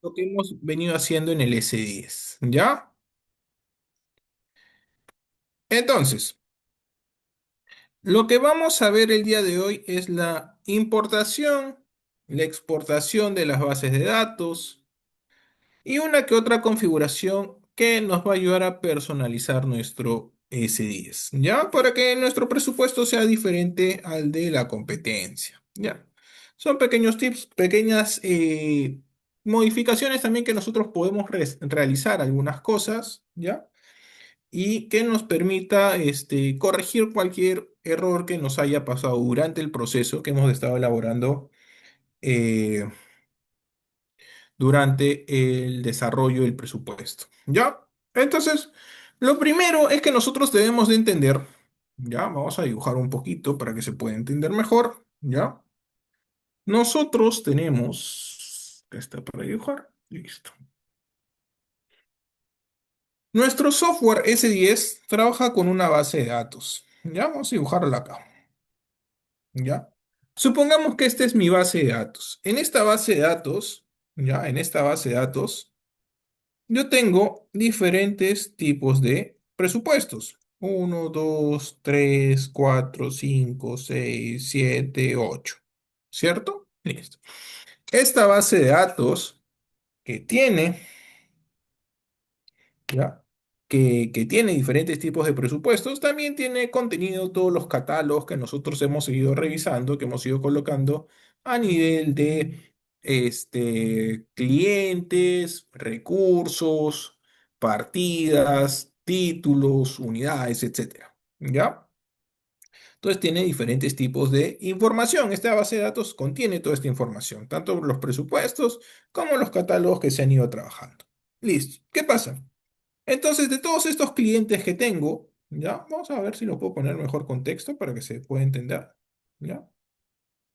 lo que hemos venido haciendo en el S10, ¿ya? Entonces, lo que vamos a ver el día de hoy es la importación, la exportación de las bases de datos y una que otra configuración que nos va a ayudar a personalizar nuestro S10, ¿ya? Para que nuestro presupuesto sea diferente al de la competencia, ¿ya? Son pequeños tips, pequeñas modificaciones también que nosotros podemos realizar algunas cosas, ¿ya? Y que nos permita corregir cualquier error que nos haya pasado durante el proceso que hemos estado elaborando eh, durante el desarrollo del presupuesto. ¿Ya? Entonces, lo primero es que nosotros debemos de entender, ¿ya? Vamos a dibujar un poquito para que se pueda entender mejor, ¿ya? Nosotros tenemos, esta para dibujar, listo. Nuestro software S10 trabaja con una base de datos, ¿ya? Vamos a dibujarla acá. ¿Ya? Supongamos que esta es mi base de datos. En esta base de datos, ¿ya? En esta base de datos, yo tengo diferentes tipos de presupuestos. Uno, 2, 3, 4, 5, 6, 7, 8. ¿Cierto? Listo. Esta base de datos que tiene ¿ya? Que tiene diferentes tipos de presupuestos, también tiene contenido todos los catálogos que nosotros hemos seguido revisando, que hemos ido colocando a nivel de clientes, recursos, partidas, títulos, unidades, etcétera. ¿Ya? Entonces tiene diferentes tipos de información. Esta base de datos contiene toda esta información, tanto los presupuestos como los catálogos que se han ido trabajando. Listo. ¿Qué pasa? Entonces, de todos estos clientes que tengo, ¿ya? Vamos a ver si lo puedo poner mejor contexto para que se pueda entender, ¿ya?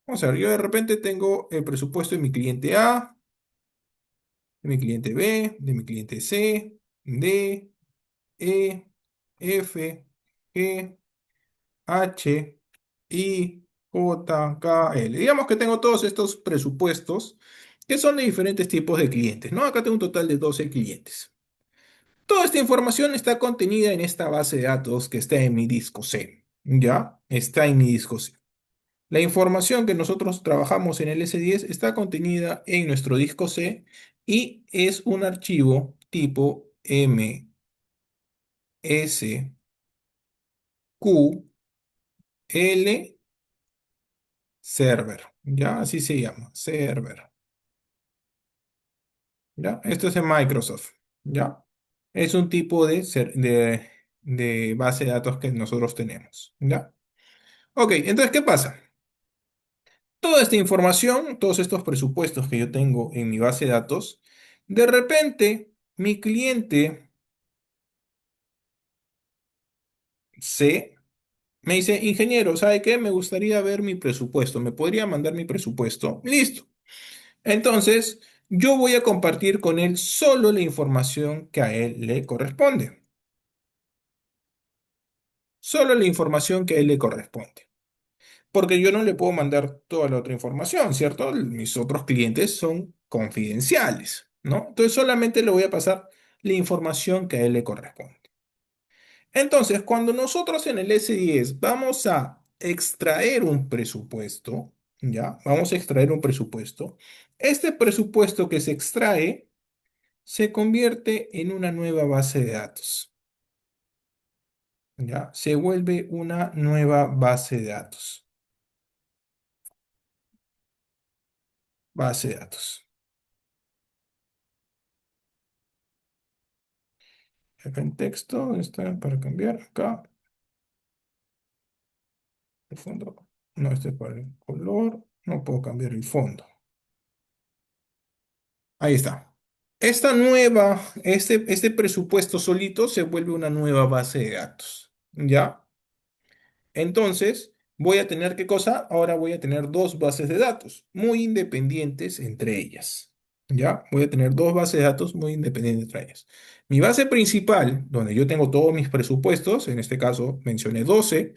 Vamos a ver, yo de repente tengo el presupuesto de mi cliente A, de mi cliente B, de mi cliente C, D, E, F, G, H, I, J, K, L. Digamos que tengo todos estos presupuestos que son de diferentes tipos de clientes, ¿no? Acá tengo un total de 12 clientes. Toda esta información está contenida en esta base de datos que está en mi disco C. ¿Ya? Está en mi disco C. La información que nosotros trabajamos en el S10 está contenida en nuestro disco C y es un archivo tipo MSQ L server. ¿Ya? Así se llama, server. ¿Ya? Esto es en Microsoft. ¿Ya? Es un tipo de base de datos que nosotros tenemos. ¿Ya? Ok, entonces, ¿qué pasa? Toda esta información, todos estos presupuestos que yo tengo en mi base de datos, de repente mi cliente C me dice, ingeniero, ¿sabe qué? Me gustaría ver mi presupuesto. ¿Me podría mandar mi presupuesto? Listo. Entonces, yo voy a compartir con él solo la información que a él le corresponde. Solo la información que a él le corresponde. Porque yo no le puedo mandar toda la otra información, ¿cierto? Mis otros clientes son confidenciales, ¿no? Entonces solamente le voy a pasar la información que a él le corresponde. Entonces, cuando nosotros en el S10 vamos a extraer un presupuesto, ¿ya? Vamos a extraer un presupuesto. Este presupuesto que se extrae se convierte en una nueva base de datos, ¿ya? Se vuelve una nueva base de datos. Base de datos. Acá en texto está para cambiar. Acá el fondo. No, este es para el color. No puedo cambiar el fondo. Ahí está. Este presupuesto solito se vuelve una nueva base de datos. ¿Ya? Entonces, voy a tener ¿qué cosa? Ahora voy a tener dos bases de datos muy independientes entre ellas. ¿Ya? Voy a tener dos bases de datos muy independientes entre ellas. Mi base principal, donde yo tengo todos mis presupuestos, en este caso mencioné 12.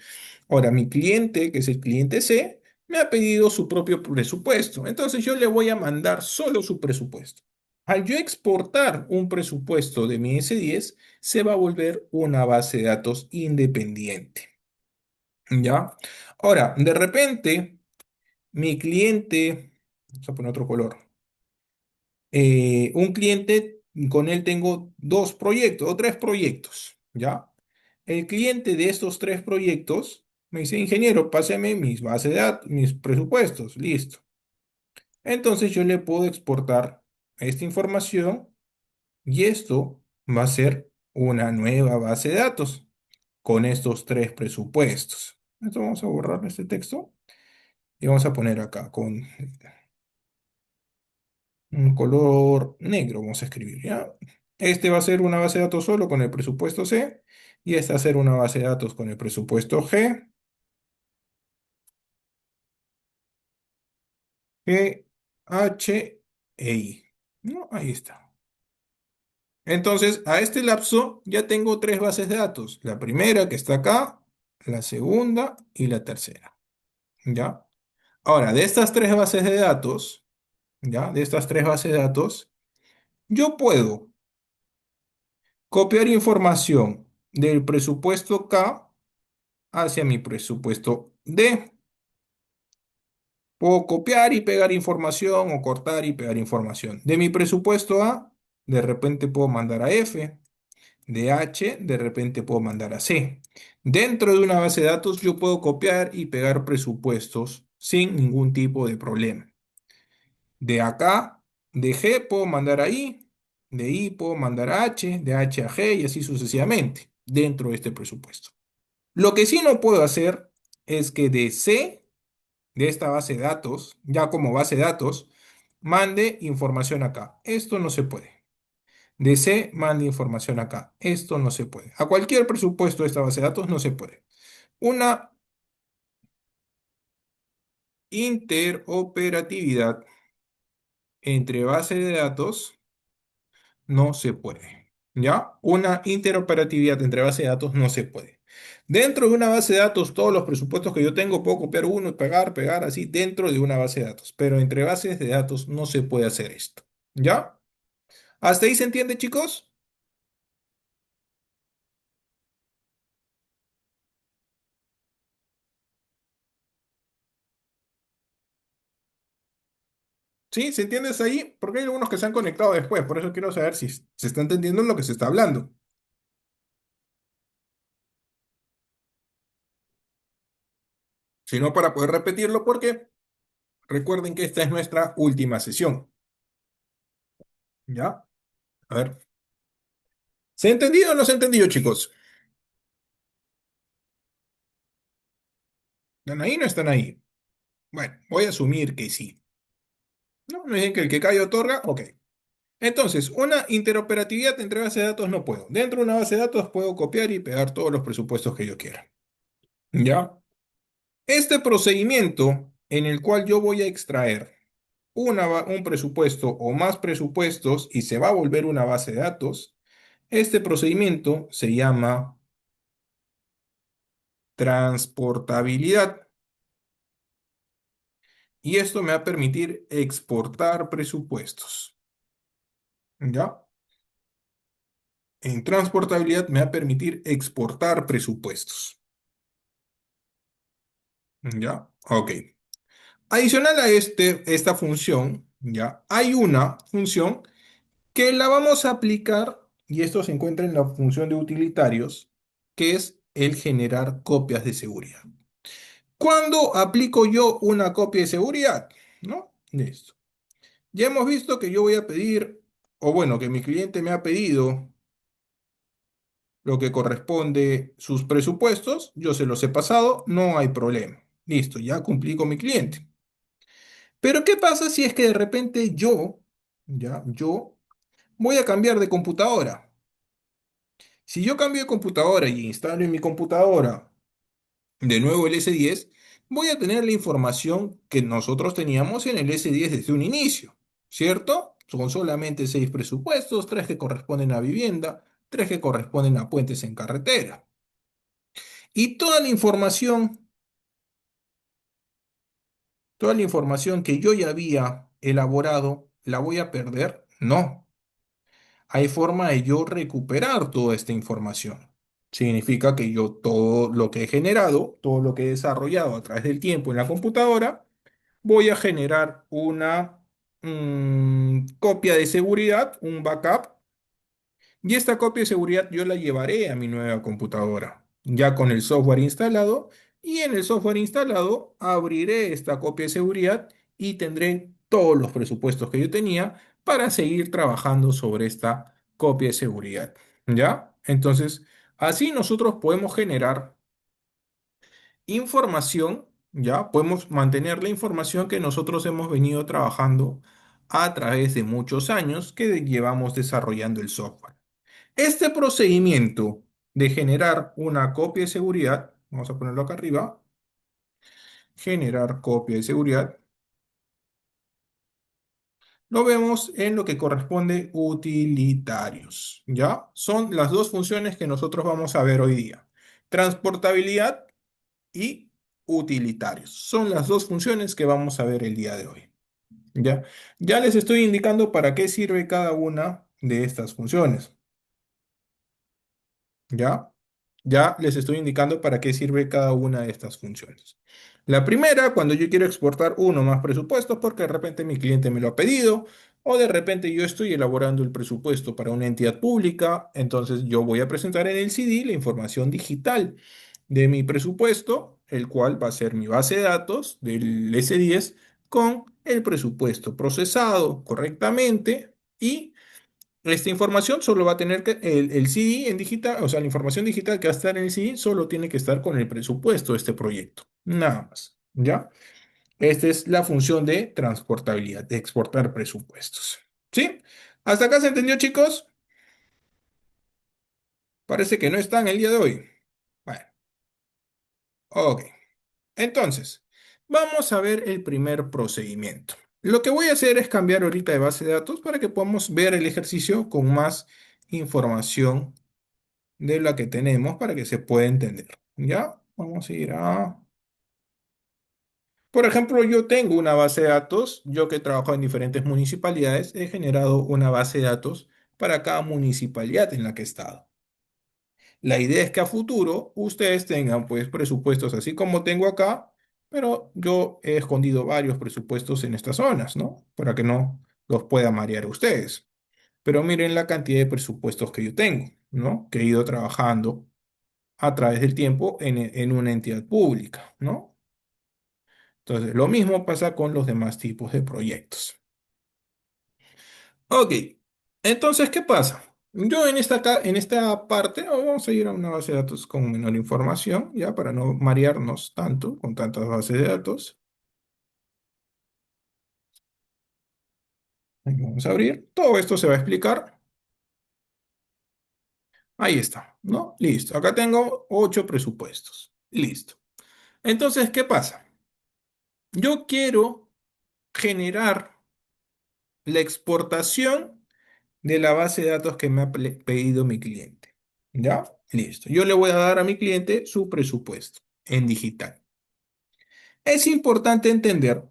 Ahora, mi cliente, que es el cliente C, me ha pedido su propio presupuesto. Entonces yo le voy a mandar solo su presupuesto. Al yo exportar un presupuesto de mi S10, se va a volver una base de datos independiente. ¿Ya? Ahora, de repente, mi cliente, vamos a poner otro color, un cliente, con él tengo dos proyectos o tres proyectos, ¿ya? El cliente de estos tres proyectos me dice, ingeniero, páseme mis bases de datos, mis presupuestos, listo. Entonces yo le puedo exportar esta información y esto va a ser una nueva base de datos con estos tres presupuestos. Entonces vamos a borrar este texto y vamos a poner acá con un color negro, vamos a escribir, ¿ya? Este va a ser una base de datos solo con el presupuesto C y esta va a ser una base de datos con el presupuesto G, H e I. ¿No? Ahí está. Entonces, a este lapso ya tengo tres bases de datos. La primera que está acá, la segunda y la tercera. ¿Ya? Ahora, de estas tres bases de datos, ¿ya? De estas tres bases de datos, yo puedo copiar información del presupuesto K hacia mi presupuesto D. Puedo copiar y pegar información o cortar y pegar información. De mi presupuesto A, de repente puedo mandar a F. De H, de repente puedo mandar a C. Dentro de una base de datos yo puedo copiar y pegar presupuestos sin ningún tipo de problema. De acá, de G puedo mandar a I, de I puedo mandar a H, de H a G y así sucesivamente dentro de este presupuesto. Lo que sí no puedo hacer es que de C, de esta base de datos, ya como base de datos, mande información acá. Esto no se puede. De C, mande información acá. Esto no se puede. A cualquier presupuesto de esta base de datos no se puede. Una interoperatividad entre bases de datos no se puede. ¿Ya? Una interoperatividad entre bases de datos no se puede. Dentro de una base de datos, todos los presupuestos que yo tengo, puedo copiar uno y pegar, pegar así dentro de una base de datos. Pero entre bases de datos no se puede hacer esto. ¿Ya? ¿Hasta ahí se entiende, chicos? ¿Sí? ¿Se entiende hasta ahí? Porque hay algunos que se han conectado después. Por eso quiero saber si se está entendiendo lo que se está hablando. Si no, para poder repetirlo, porque recuerden que esta es nuestra última sesión. ¿Ya? A ver. ¿Se ha entendido o no se ha entendido, chicos? ¿Están ahí o no están ahí? Bueno, voy a asumir que sí. ¿No? Me dicen que el que cae otorga. Ok. Entonces, una interoperatividad entre bases de datos no puedo. Dentro de una base de datos puedo copiar y pegar todos los presupuestos que yo quiera. ¿Ya? Este procedimiento en el cual yo voy a extraer un presupuesto o más presupuestos y se va a volver una base de datos, este procedimiento se llama transportabilidad. Y esto me va a permitir exportar presupuestos. ¿Ya? En transportabilidad me va a permitir exportar presupuestos. ¿Ya? Ok. Adicional a esta función, ¿ya? Hay una función que la vamos a aplicar, y esto se encuentra en la función de utilitarios, que es el generar copias de seguridad. ¿Cuándo aplico yo una copia de seguridad? ¿No? Listo. Ya hemos visto que yo voy a pedir, o bueno, que mi cliente me ha pedido lo que corresponde sus presupuestos, yo se los he pasado, no hay problema. Listo, ya cumplí con mi cliente. Pero ¿qué pasa si es que de repente yo voy a cambiar de computadora? Si yo cambio de computadora y instalo en mi computadora de nuevo el S10, voy a tener la información que nosotros teníamos en el S10 desde un inicio, ¿cierto? Son solamente seis presupuestos, tres que corresponden a vivienda, tres que corresponden a puentes en carretera. Y toda la información Toda la información que yo ya había elaborado, ¿la voy a perder? No. Hay forma de yo recuperar toda esta información. Significa que yo todo lo que he generado, todo lo que he desarrollado a través del tiempo en la computadora, voy a generar una copia de seguridad, un backup, y esta copia de seguridad yo la llevaré a mi nueva computadora, ya con el software instalado, y en el software instalado abriré esta copia de seguridad y tendré todos los presupuestos que yo tenía para seguir trabajando sobre esta copia de seguridad. ¿Ya? Entonces, así nosotros podemos generar información, ¿ya? Podemos mantener la información que nosotros hemos venido trabajando a través de muchos años que llevamos desarrollando el software. Este procedimiento de generar una copia de seguridad, vamos a ponerlo acá arriba, generar copia de seguridad, lo vemos en lo que corresponde utilitarios, ¿ya? Son las dos funciones que nosotros vamos a ver hoy día. Transportabilidad y utilitarios. Son las dos funciones que vamos a ver el día de hoy, ¿ya? Ya les estoy indicando para qué sirve cada una de estas funciones. ¿Ya? Ya les estoy indicando para qué sirve cada una de estas funciones. La primera, cuando yo quiero exportar uno o más presupuestos, porque de repente mi cliente me lo ha pedido, o de repente yo estoy elaborando el presupuesto para una entidad pública, entonces yo voy a presentar en el CD la información digital de mi presupuesto, el cual va a ser mi base de datos del S10 con el presupuesto procesado correctamente y esta información solo va a tener que, el CD en digital, o sea, la información digital que va a estar en el CD solo tiene que estar con el presupuesto de este proyecto. Nada más, ¿ya? Esta es la función de transportabilidad, de exportar presupuestos. ¿Sí? ¿Hasta acá se entendió, chicos? Parece que no están el día de hoy. Bueno, ok. Entonces, vamos a ver el primer procedimiento. Lo que voy a hacer es cambiar ahorita de base de datos para que podamos ver el ejercicio con más información de la que tenemos para que se pueda entender. ¿Ya? Vamos a ir a... Por ejemplo, yo tengo una base de datos, yo que trabajo en diferentes municipalidades, he generado una base de datos para cada municipalidad en la que he estado. La idea es que a futuro ustedes tengan pues presupuestos así como tengo acá, pero yo he escondido varios presupuestos en estas zonas, ¿no? Para que no los pueda marear a ustedes. Pero miren la cantidad de presupuestos que yo tengo, ¿no? Que he ido trabajando a través del tiempo en una entidad pública, ¿no? Entonces, lo mismo pasa con los demás tipos de proyectos. Ok, entonces, ¿qué pasa? Yo en esta parte, vamos a ir a una base de datos con menor información, ya para no marearnos tanto con tantas bases de datos. Ahí vamos a abrir. Todo esto se va a explicar. Ahí está, ¿no? Listo. Acá tengo 8 presupuestos. Listo. Entonces, ¿qué pasa? Yo quiero generar la exportación de la base de datos que me ha pedido mi cliente. ¿Ya? Listo. Yo le voy a dar a mi cliente su presupuesto en digital. Es importante entender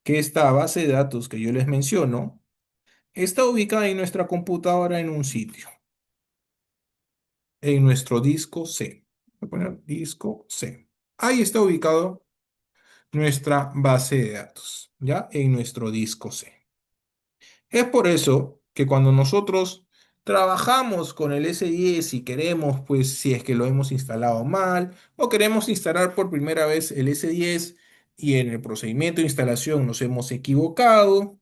que esta base de datos que yo les menciono está ubicada en nuestra computadora en un sitio, en nuestro disco C. Voy a poner disco C. Ahí está ubicado nuestra base de datos, ¿ya? En nuestro disco C. Es por eso que cuando nosotros trabajamos con el S10 y queremos, pues, si es que lo hemos instalado mal o queremos instalar por primera vez el S10 y en el procedimiento de instalación nos hemos equivocado,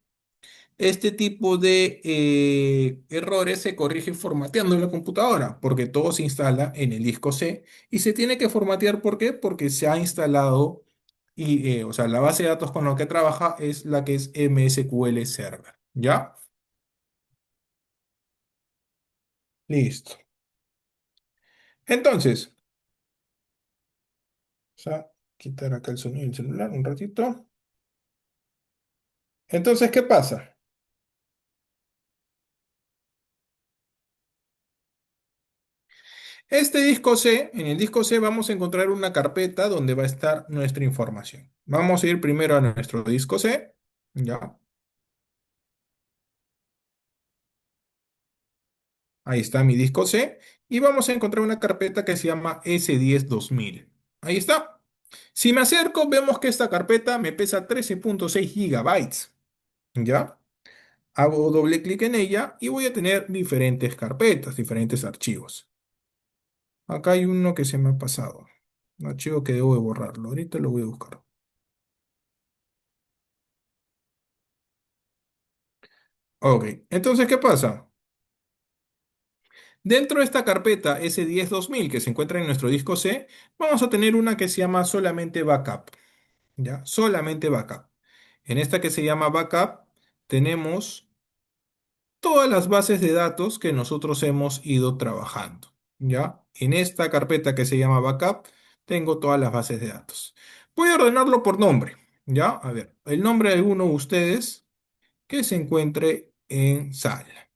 este tipo de errores se corrige formateando la computadora, porque todo se instala en el disco C y se tiene que formatear. ¿Por qué? Porque se ha instalado y, o sea, la base de datos con la que trabaja es la que es MSQL Server. ¿Ya? Listo. Entonces, vamos a quitar acá el sonido del celular un ratito. Entonces, ¿qué pasa? Este disco C, en el disco C vamos a encontrar una carpeta donde va a estar nuestra información. Vamos a ir primero a nuestro disco C, ya, ahí está mi disco C, y vamos a encontrar una carpeta que se llama S10 2000. Ahí está. Si me acerco, vemos que esta carpeta me pesa 13,6 gigabytes, ¿ya? Hago doble clic en ella y voy a tener diferentes carpetas, diferentes archivos. Acá hay uno que se me ha pasado. Un archivo que debo de borrarlo. Ahorita lo voy a buscar. Ok, entonces, ¿qué pasa? Dentro de esta carpeta S10 2000 que se encuentra en nuestro disco C, vamos a tener una que se llama solamente backup, ¿ya? Solamente backup. En esta que se llama backup, tenemos todas las bases de datos que nosotros hemos ido trabajando, ¿ya? En esta carpeta que se llama backup, tengo todas las bases de datos. Voy a ordenarlo por nombre, ¿ya? A ver, el nombre de alguno de ustedes que se encuentre en sala.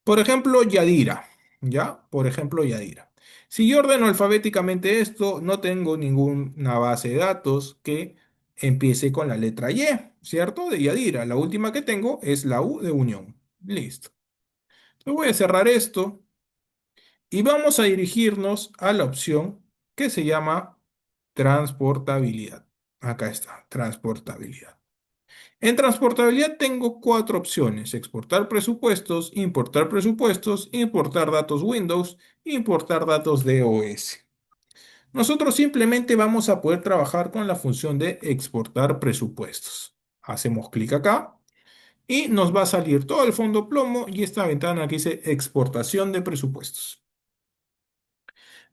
Por ejemplo, Yadira, ¿ya? Por ejemplo, Yadira. Si yo ordeno alfabéticamente esto, no tengo ninguna base de datos que empiece con la letra Y, ¿cierto? De Yadira. La última que tengo es la U de Unión. Listo. Entonces voy a cerrar esto y vamos a dirigirnos a la opción que se llama transportabilidad. Acá está, transportabilidad. En transportabilidad tengo cuatro opciones: exportar presupuestos, importar datos Windows, importar datos DOS. Nosotros simplemente vamos a poder trabajar con la función de exportar presupuestos. Hacemos clic acá y nos va a salir todo el fondo plomo y esta ventana que dice exportación de presupuestos.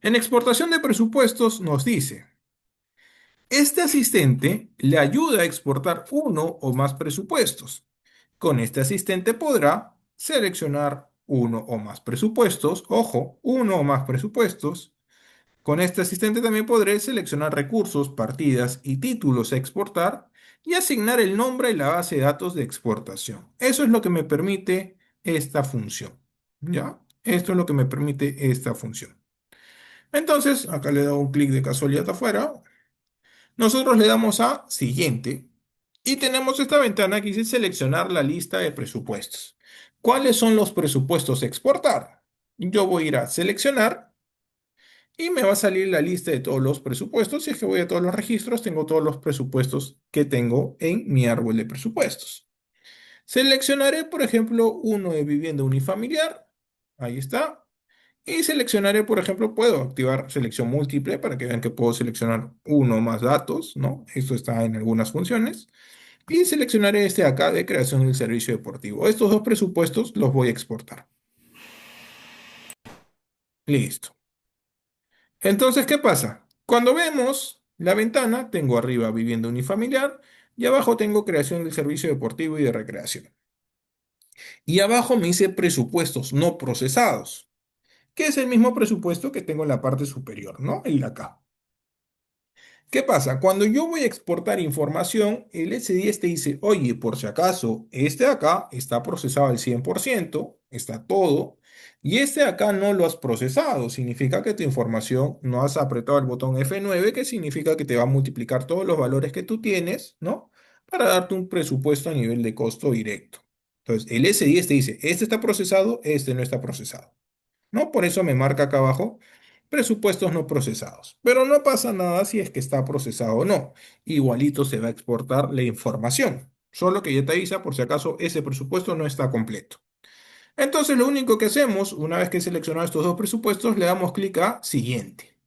En exportación de presupuestos nos dice: este asistente le ayuda a exportar uno o más presupuestos. Con este asistente podrá seleccionar uno o más presupuestos, ojo, uno o más presupuestos. Con este asistente también podré seleccionar recursos, partidas y títulos a exportar y asignar el nombre y la base de datos de exportación. Eso es lo que me permite esta función. ¿Ya? Esto es lo que me permite esta función. Entonces, acá le doy un clic de casualidad afuera. Nosotros le damos a siguiente y tenemos esta ventana que dice seleccionar la lista de presupuestos. ¿Cuáles son los presupuestos a exportar? Yo voy a ir a seleccionar y me va a salir la lista de todos los presupuestos. Si es que voy a todos los registros, tengo todos los presupuestos que tengo en mi árbol de presupuestos. Seleccionaré, por ejemplo, uno de vivienda unifamiliar. Ahí está. Y seleccionaré, por ejemplo, puedo activar selección múltiple para que vean que puedo seleccionar uno o más datos, ¿no? Esto está en algunas funciones. Y seleccionaré este de acá de creación del servicio deportivo. Estos dos presupuestos los voy a exportar. Listo. Entonces, ¿qué pasa? Cuando vemos la ventana, tengo arriba vivienda unifamiliar y abajo tengo creación del servicio deportivo y de recreación. Y abajo me dice presupuestos no procesados, que es el mismo presupuesto que tengo en la parte superior, ¿no? Y acá. ¿Qué pasa? Cuando yo voy a exportar información, el S10 te dice: oye, por si acaso, este de acá está procesado al 100%, está todo, y este de acá no lo has procesado. Significa que tu información no has apretado el botón F9, que significa que te va a multiplicar todos los valores que tú tienes, ¿no? Para darte un presupuesto a nivel de costo directo. Entonces, el S10 te dice: este está procesado, este no está procesado, ¿no? Por eso me marca acá abajo presupuestos no procesados. Pero no pasa nada si es que está procesado o no. Igualito se va a exportar la información. Solo que ya te avisa por si acaso ese presupuesto no está completo. Entonces lo único que hacemos, una vez que he seleccionado estos dos presupuestos, le damos clic a siguiente.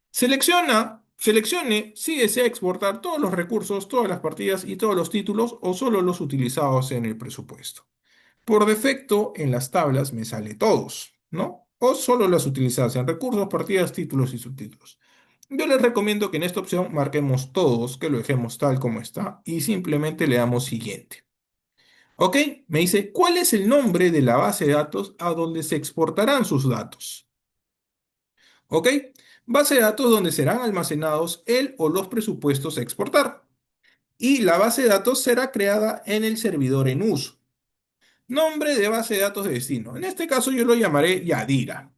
Seleccione si desea exportar todos los recursos, todas las partidas y todos los títulos o solo los utilizados en el presupuesto. Por defecto, en las tablas me sale todos, ¿no? O solo las utilizadas en recursos, partidas, títulos y subtítulos. Yo les recomiendo que en esta opción marquemos todos, que lo dejemos tal como está y simplemente le damos siguiente. ¿Ok? Me dice: ¿cuál es el nombre de la base de datos a donde se exportarán sus datos? ¿Ok? Base de datos donde serán almacenados el o los presupuestos a exportar. Y la base de datos será creada en el servidor en uso. Nombre de base de datos de destino. En este caso yo lo llamaré Yadira.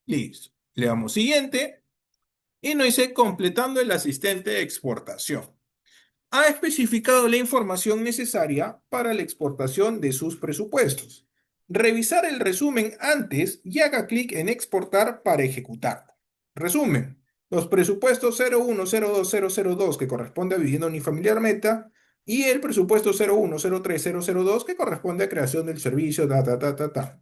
Listo. Le damos siguiente y nos dice completando el asistente de exportación. Ha especificado la información necesaria para la exportación de sus presupuestos. Revisar el resumen antes y haga clic en exportar para ejecutarlo. Resumen. Los presupuestos 0102.002 que corresponde a vivienda unifamiliar meta y el presupuesto 0103.002 que corresponde a creación del servicio ta.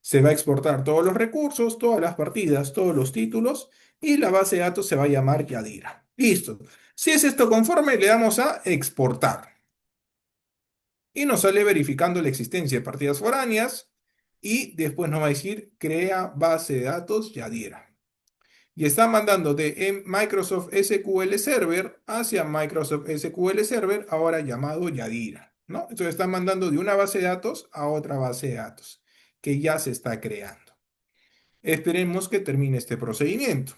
Se va a exportar todos los recursos, todas las partidas, todos los títulos y la base de datos se va a llamar Yadira. Listo. Si es esto conforme, le damos a exportar y nos sale verificando la existencia de partidas foráneas y después nos va a decir crea base de datos Yadira. Y está mandando de Microsoft SQL Server hacia Microsoft SQL Server, ahora llamado Yadira, ¿no? Entonces está mandando de una base de datos a otra base de datos que ya se está creando. Esperemos que termine este procedimiento.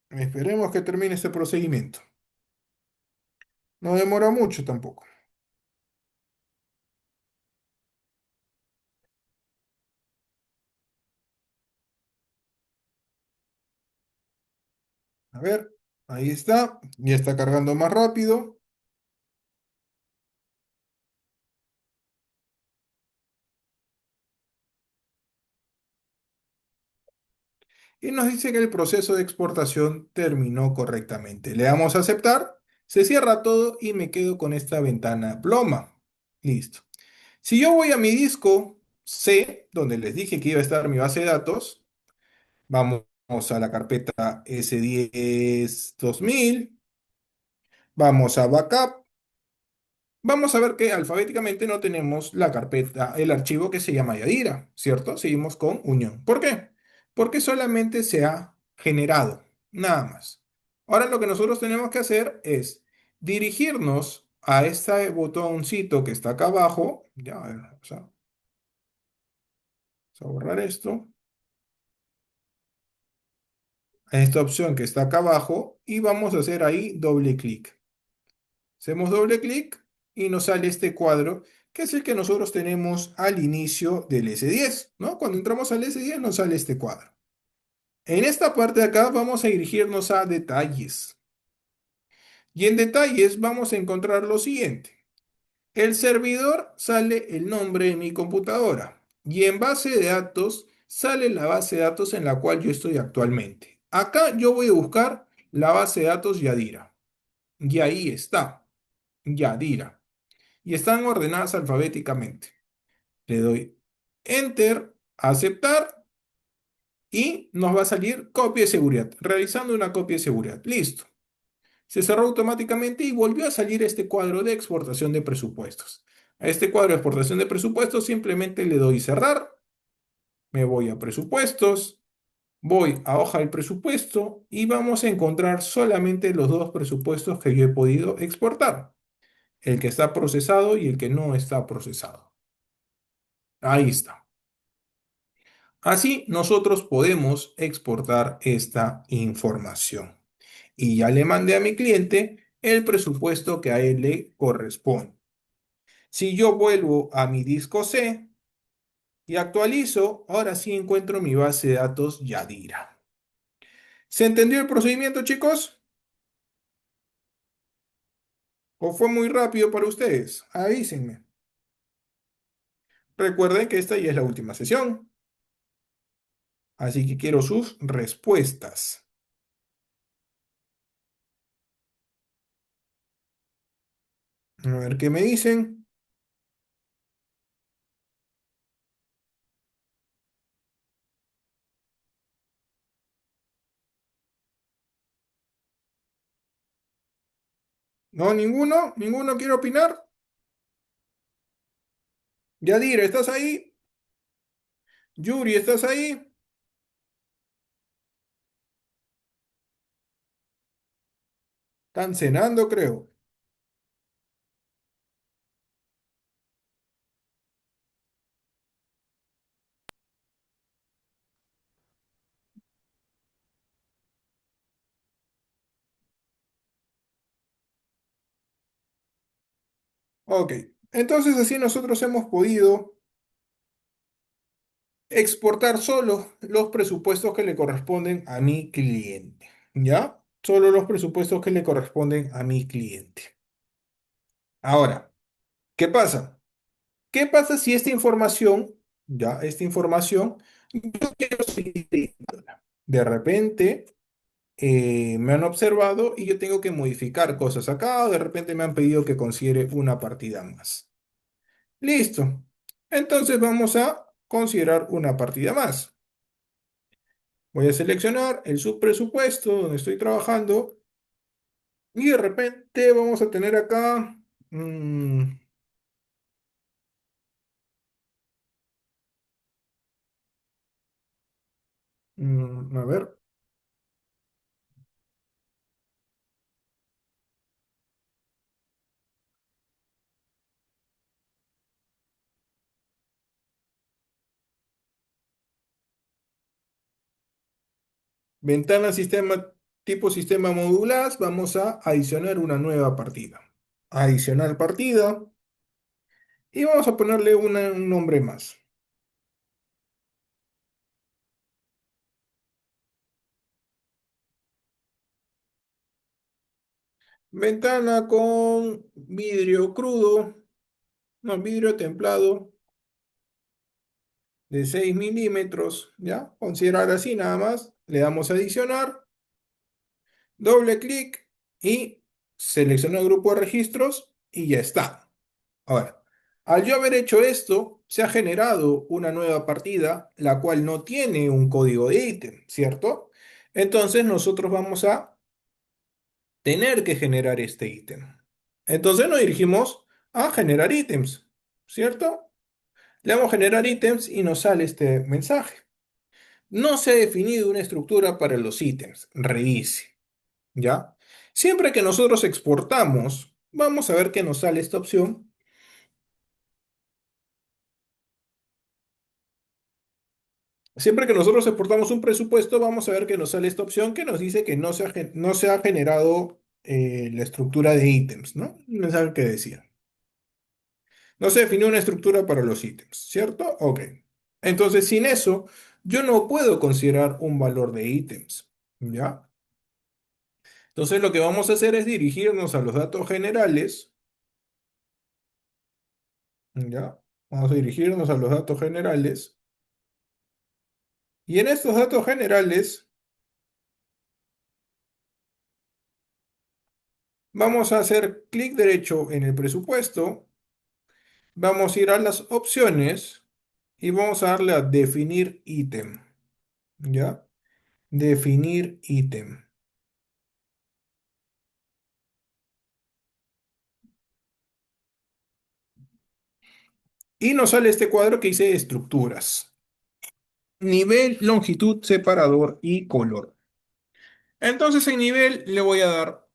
Esperemos que termine este procedimiento. No demora mucho tampoco. A ver, ahí está. Ya está cargando más rápido. Y nos dice que el proceso de exportación terminó correctamente. Le damos a aceptar. Se cierra todo y me quedo con esta ventana ploma. Listo. Si yo voy a mi disco C, donde les dije que iba a estar mi base de datos, vamos a la carpeta S10 2000, vamos a backup. Vamos a ver que alfabéticamente no tenemos la carpeta, el archivo que se llama Yadira, ¿cierto? Seguimos con unión. ¿Por qué? Porque solamente se ha generado, nada más. Ahora lo que nosotros tenemos que hacer es dirigirnos a este botoncito que está acá abajo. Ya, a ver, vamos a borrar esto. A esta opción que está acá abajo y vamos a hacer ahí doble clic. Hacemos doble clic y nos sale este cuadro, que es el que nosotros tenemos al inicio del S10, ¿no? Cuando entramos al S10 nos sale este cuadro. En esta parte de acá vamos a dirigirnos a detalles. Y en detalles vamos a encontrar lo siguiente. El servidor sale el nombre de mi computadora. Y en base de datos sale la base de datos en la cual yo estoy actualmente. Acá yo voy a buscar la base de datos Yadira. Y ahí está, Yadira. Y están ordenadas alfabéticamente. Le doy Enter, aceptar y nos va a salir copia de seguridad, realizando una copia de seguridad. Listo. Se cerró automáticamente y volvió a salir este cuadro de exportación de presupuestos. A este cuadro de exportación de presupuestos simplemente le doy cerrar, me voy a presupuestos, voy a hoja del presupuesto y vamos a encontrar solamente los dos presupuestos que yo he podido exportar, el que está procesado y el que no está procesado. Ahí está. Así nosotros podemos exportar esta información. Y ya le mandé a mi cliente el presupuesto que a él le corresponde. Si yo vuelvo a mi disco C y actualizo, ahora sí encuentro mi base de datos Yadira. ¿Se entendió el procedimiento, chicos? ¿O fue muy rápido para ustedes? Avísenme. Recuerden que esta ya es la última sesión, así que quiero sus respuestas. A ver qué me dicen. ¿No? ¿Ninguno? ¿Ninguno quiere opinar? Yadira, ¿estás ahí? Yuri, ¿estás ahí? Están cenando, creo. Ok, entonces así nosotros hemos podido exportar solo los presupuestos que le corresponden a mi cliente, ¿ya? Solo los presupuestos que le corresponden a mi cliente. Ahora, ¿qué pasa? ¿Qué pasa si esta información, ya, esta información, yo quiero seguir editándola? De repente me han observado y yo tengo que modificar cosas acá, o de repente me han pedido que considere una partida más. Listo. Entonces vamos a considerar una partida más. Voy a seleccionar el subpresupuesto donde estoy trabajando y de repente vamos a tener acá, mm, a ver, ventana sistema tipo sistema modular, vamos a adicionar una nueva partida. Adicionar partida y vamos a ponerle un nombre más. Ventana con vidrio crudo, no, vidrio templado de 6 milímetros, ¿ya? Considerar así nada más. Le damos a adicionar, doble clic y selecciona el grupo de registros y ya está. Ahora, al yo haber hecho esto, se ha generado una nueva partida, la cual no tiene un código de ítem, ¿cierto? Entonces nosotros vamos a tener que generar este ítem. Entonces nos dirigimos a generar ítems, ¿cierto? Le damos a generar ítems y nos sale este mensaje. No se ha definido una estructura para los ítems. Revise, ¿ya? Siempre que nosotros exportamos, vamos a ver que nos sale esta opción. Siempre que nosotros exportamos un presupuesto, vamos a ver que nos sale esta opción que nos dice que no se ha generado la estructura de ítems, ¿no? Un mensaje que decía. No se definió una estructura para los ítems, ¿cierto? Ok. Entonces, sin eso, yo no puedo considerar un valor de ítems, ¿ya? Entonces, lo que vamos a hacer es dirigirnos a los datos generales, ¿ya? Vamos a dirigirnos a los datos generales. Y en estos datos generales, vamos a hacer clic derecho en el presupuesto, vamos a ir a las opciones y vamos a darle a definir ítem, ¿ya? Definir ítem. Y nos sale este cuadro que dice estructuras. Nivel, longitud, separador y color. Entonces en nivel le voy a dar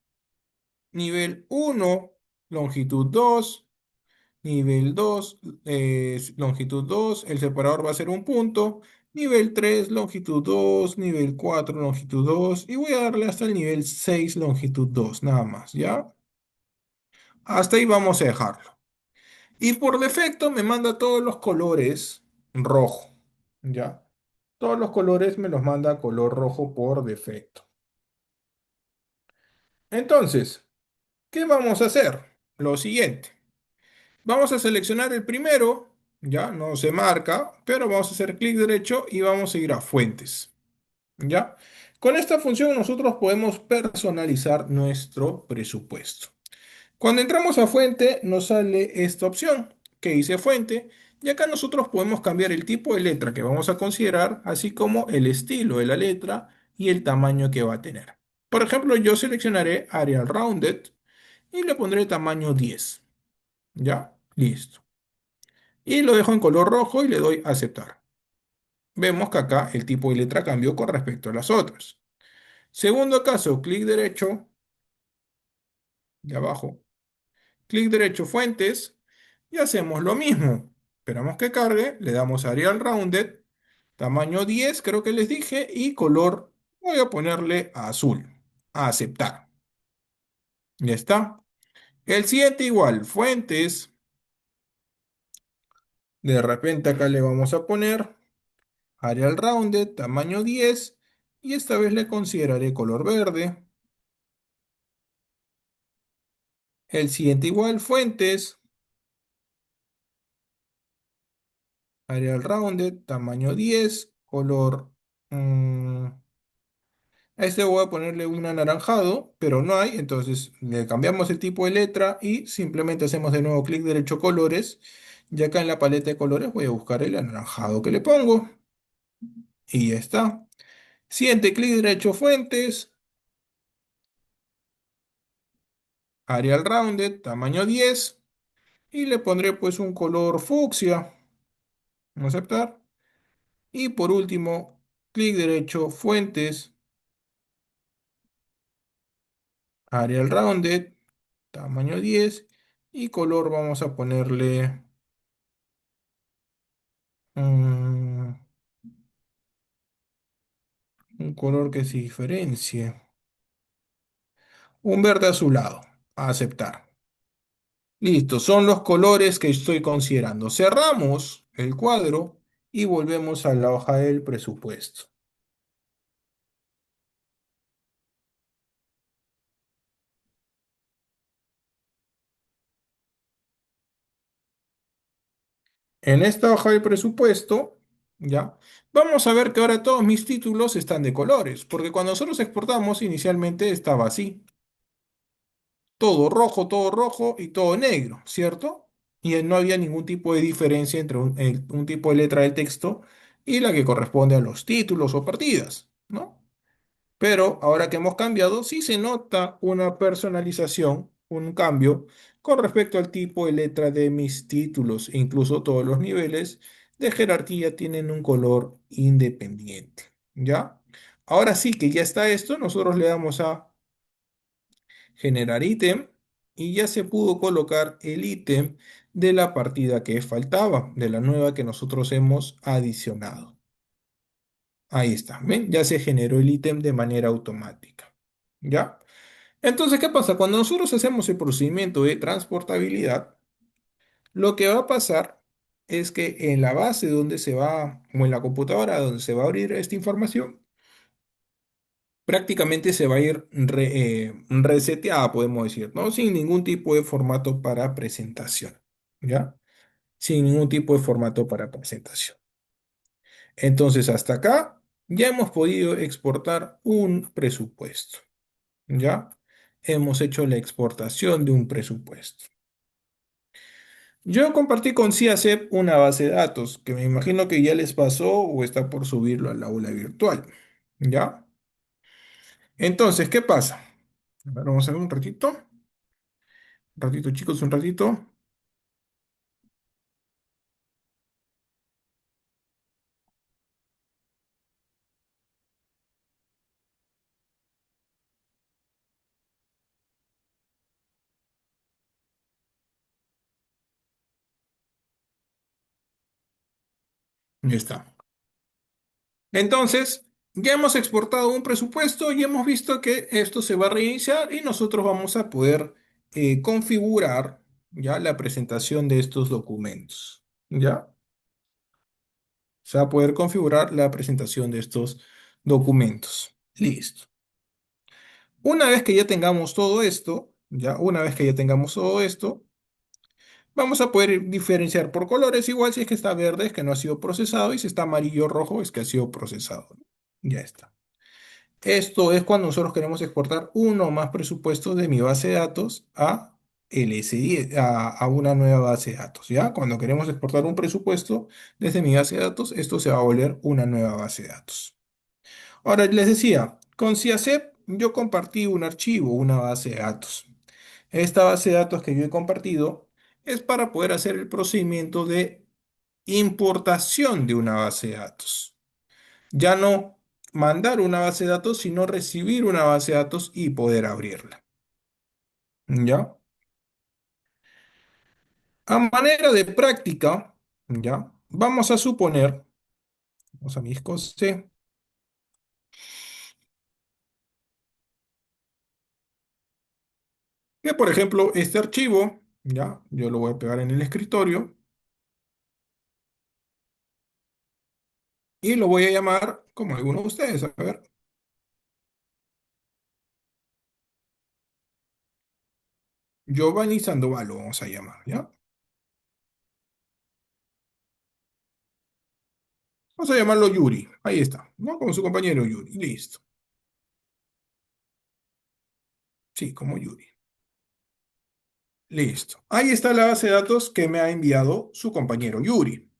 nivel uno, longitud 2, nivel 2, longitud 2, el separador va a ser un punto, nivel 3, longitud 2, nivel 4, longitud 2 y voy a darle hasta el nivel 6, longitud 2, nada más, ¿ya? Hasta ahí vamos a dejarlo. Y por defecto me manda todos los colores rojo, ¿ya? Todos los colores me los manda color rojo por defecto. Entonces, ¿qué vamos a hacer? Lo siguiente. Vamos a seleccionar el primero, ya no se marca, pero vamos a hacer clic derecho y vamos a ir a fuentes, ¿ya? Con esta función nosotros podemos personalizar nuestro presupuesto. Cuando entramos a fuente nos sale esta opción que dice fuente y acá nosotros podemos cambiar el tipo de letra que vamos a considerar, así como el estilo de la letra y el tamaño que va a tener. Por ejemplo, yo seleccionaré Arial Rounded y le pondré tamaño 10. ¿Ya? Listo. Y lo dejo en color rojo y le doy a aceptar. Vemos que acá el tipo de letra cambió con respecto a las otras. Segundo caso, clic derecho de abajo, clic derecho fuentes y hacemos lo mismo. Esperamos que cargue, le damos a Arial Rounded, tamaño 10 creo que les dije y color voy a ponerle a azul, a aceptar. Ya está. El siguiente igual, fuentes. De repente acá le vamos a poner Arial Rounded, tamaño 10. Y esta vez le consideraré color verde. El siguiente igual, fuentes. Arial Rounded, tamaño 10. Color... mm, a este voy a ponerle un anaranjado, pero no hay. Entonces le cambiamos el tipo de letra y simplemente hacemos de nuevo clic derecho colores. Y acá en la paleta de colores voy a buscar el anaranjado que le pongo. Y ya está. Siguiente, clic derecho, fuentes, Arial Rounded, tamaño 10, y le pondré pues un color fucsia. Aceptar. Y por último, clic derecho, fuentes, Arial Rounded, tamaño 10, y color vamos a ponerle mm, un color que se diferencie. Un verde azulado. Aceptar. Listo, son los colores que estoy considerando. Cerramos el cuadro y volvemos a la hoja del presupuesto. En esta hoja de presupuesto, ya, vamos a ver que ahora todos mis títulos están de colores, porque cuando nosotros exportamos inicialmente estaba así, todo rojo y todo negro, ¿cierto? Y no había ningún tipo de diferencia entre un tipo de letra del texto y la que corresponde a los títulos o partidas, ¿no? Pero ahora que hemos cambiado, sí se nota una personalización, un cambio con respecto al tipo de letra de mis títulos. E incluso todos los niveles de jerarquía tienen un color independiente. ¿Ya? Ahora sí que ya está esto, nosotros le damos a generar ítem y ya se pudo colocar el ítem de la partida que faltaba, de la nueva que nosotros hemos adicionado. Ahí está, ¿ven? Ya se generó el ítem de manera automática. ¿Ya? Entonces, ¿qué pasa? Cuando nosotros hacemos el procedimiento de transportabilidad, lo que va a pasar es que en la base donde se va, o en la computadora donde se va a abrir esta información, prácticamente se va a ir reseteada, podemos decir, ¿no? Sin ningún tipo de formato para presentación, ¿ya? Sin ningún tipo de formato para presentación. Entonces, hasta acá ya hemos podido exportar un presupuesto. ¿Ya? Hemos hecho la exportación de un presupuesto. Yo compartí con CIACEP una base de datos que me imagino que ya les pasó o está por subirlo al aula virtual. ¿Ya? Entonces, ¿qué pasa? A ver, vamos a ver un ratito. Un ratito, chicos, un ratito. Ya está. Entonces, ya hemos exportado un presupuesto y hemos visto que esto se va a reiniciar y nosotros vamos a poder configurar ya la presentación de estos documentos. ¿Ya? Se va a poder configurar la presentación de estos documentos. Listo. Una vez que ya tengamos todo esto, una vez que ya tengamos todo esto, vamos a poder diferenciar por colores. Igual si es que está verde es que no ha sido procesado y si está amarillo o rojo es que ha sido procesado. Ya está. Esto es cuando nosotros queremos exportar uno o más presupuestos de mi base de datos a LS10, a una nueva base de datos. ¿Ya? Cuando queremos exportar un presupuesto desde mi base de datos, esto se va a volver una nueva base de datos. Ahora les decía, con CIACEP yo compartí un archivo, una base de datos. Esta base de datos que yo he compartido es para poder hacer el procedimiento de importación de una base de datos. Ya no mandar una base de datos, sino recibir una base de datos y poder abrirla. ¿Ya? A manera de práctica, ¿ya? Vamos a suponer, vamos a mi disco C, Que por ejemplo, este archivo, ya, yo lo voy a pegar en el escritorio y lo voy a llamar como alguno de ustedes. A ver, Giovanni Sandoval lo vamos a llamar, ¿ya? Vamos a llamarlo Yuri. Ahí está, ¿no? Como su compañero Yuri. Listo. Sí, como Yuri. Listo. Ahí está la base de datos que me ha enviado su compañero Yuri.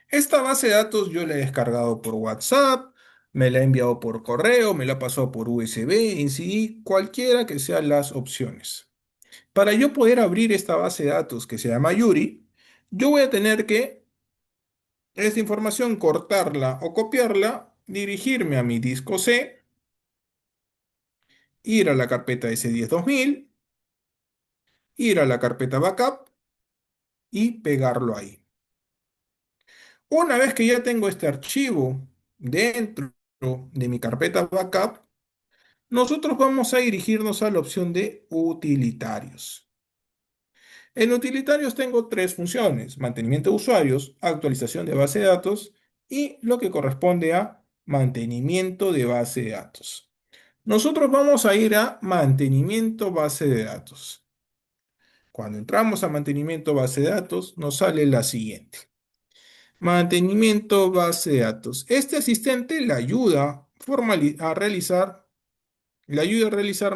Esta base de datos yo la he descargado por WhatsApp, me la he enviado por correo, me la ha pasado por USB, en sí, cualquiera que sean las opciones. Para yo poder abrir esta base de datos que se llama Yuri, yo voy a tener que esta información cortarla o copiarla, dirigirme a mi disco C, ir a la carpeta S10 2000, ir a la carpeta backup y pegarlo ahí. Una vez que ya tengo este archivo dentro de mi carpeta backup, nosotros vamos a dirigirnos a la opción de utilitarios. En utilitarios tengo tres funciones: mantenimiento de usuarios, actualización de base de datos y lo que corresponde a mantenimiento de base de datos. Nosotros vamos a ir a mantenimiento base de datos. Cuando entramos a mantenimiento base de datos, nos sale la siguiente. Mantenimiento base de datos. Este asistente le ayuda a realizar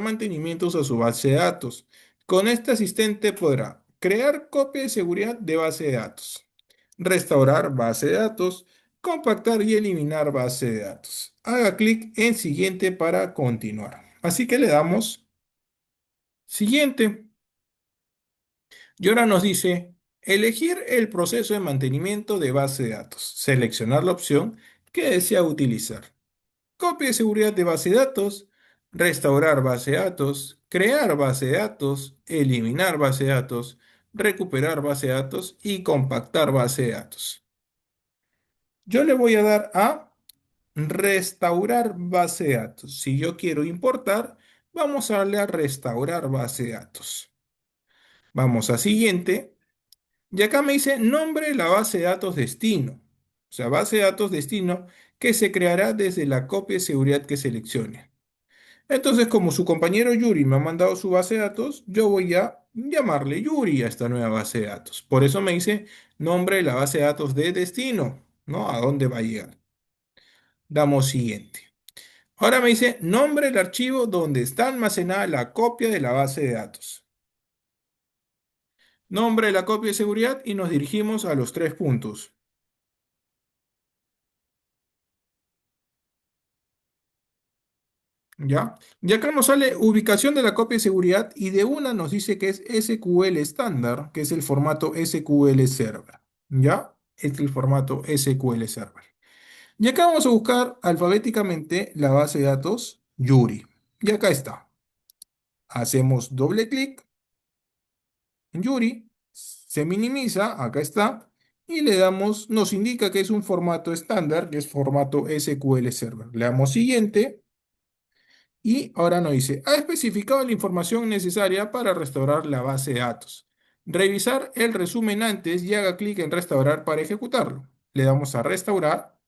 mantenimientos a su base de datos. Con este asistente podrá crear copia de seguridad de base de datos, restaurar base de datos, compactar y eliminar base de datos. Haga clic en siguiente para continuar. Así que le damos siguiente. Y ahora nos dice elegir el proceso de mantenimiento de base de datos. Seleccionar la opción que desea utilizar. Copia de seguridad de base de datos, restaurar base de datos, crear base de datos, eliminar base de datos, recuperar base de datos y compactar base de datos. Yo le voy a dar a restaurar base de datos. Si yo quiero importar, vamos a darle a restaurar base de datos. Vamos a siguiente. Y acá me dice nombre de la base de datos destino. O sea, base de datos destino que se creará desde la copia de seguridad que seleccione. Entonces, como su compañero Yuri me ha mandado su base de datos, yo voy a llamarle Yuri a esta nueva base de datos. Por eso me dice nombre de la base de datos de destino, ¿no? ¿A dónde va a llegar? Damos siguiente. Ahora me dice nombre del archivo donde está almacenada la copia de la base de datos. Nombre de la copia de seguridad y nos dirigimos a los tres puntos. ¿Ya? Y acá nos sale ubicación de la copia de seguridad y de una nos dice que es SQL estándar, que es el formato SQL Server. ¿Ya? Es el formato SQL Server. Y acá vamos a buscar alfabéticamente la base de datos Yuri. Y acá está. Hacemos doble clic en Yuri, se minimiza, acá está, y le damos, nos indica que es un formato estándar, que es formato SQL Server. Le damos siguiente. Y ahora nos dice, ha especificado la información necesaria para restaurar la base de datos. Revisar el resumen antes y haga clic en restaurar para ejecutarlo. Le damos a restaurar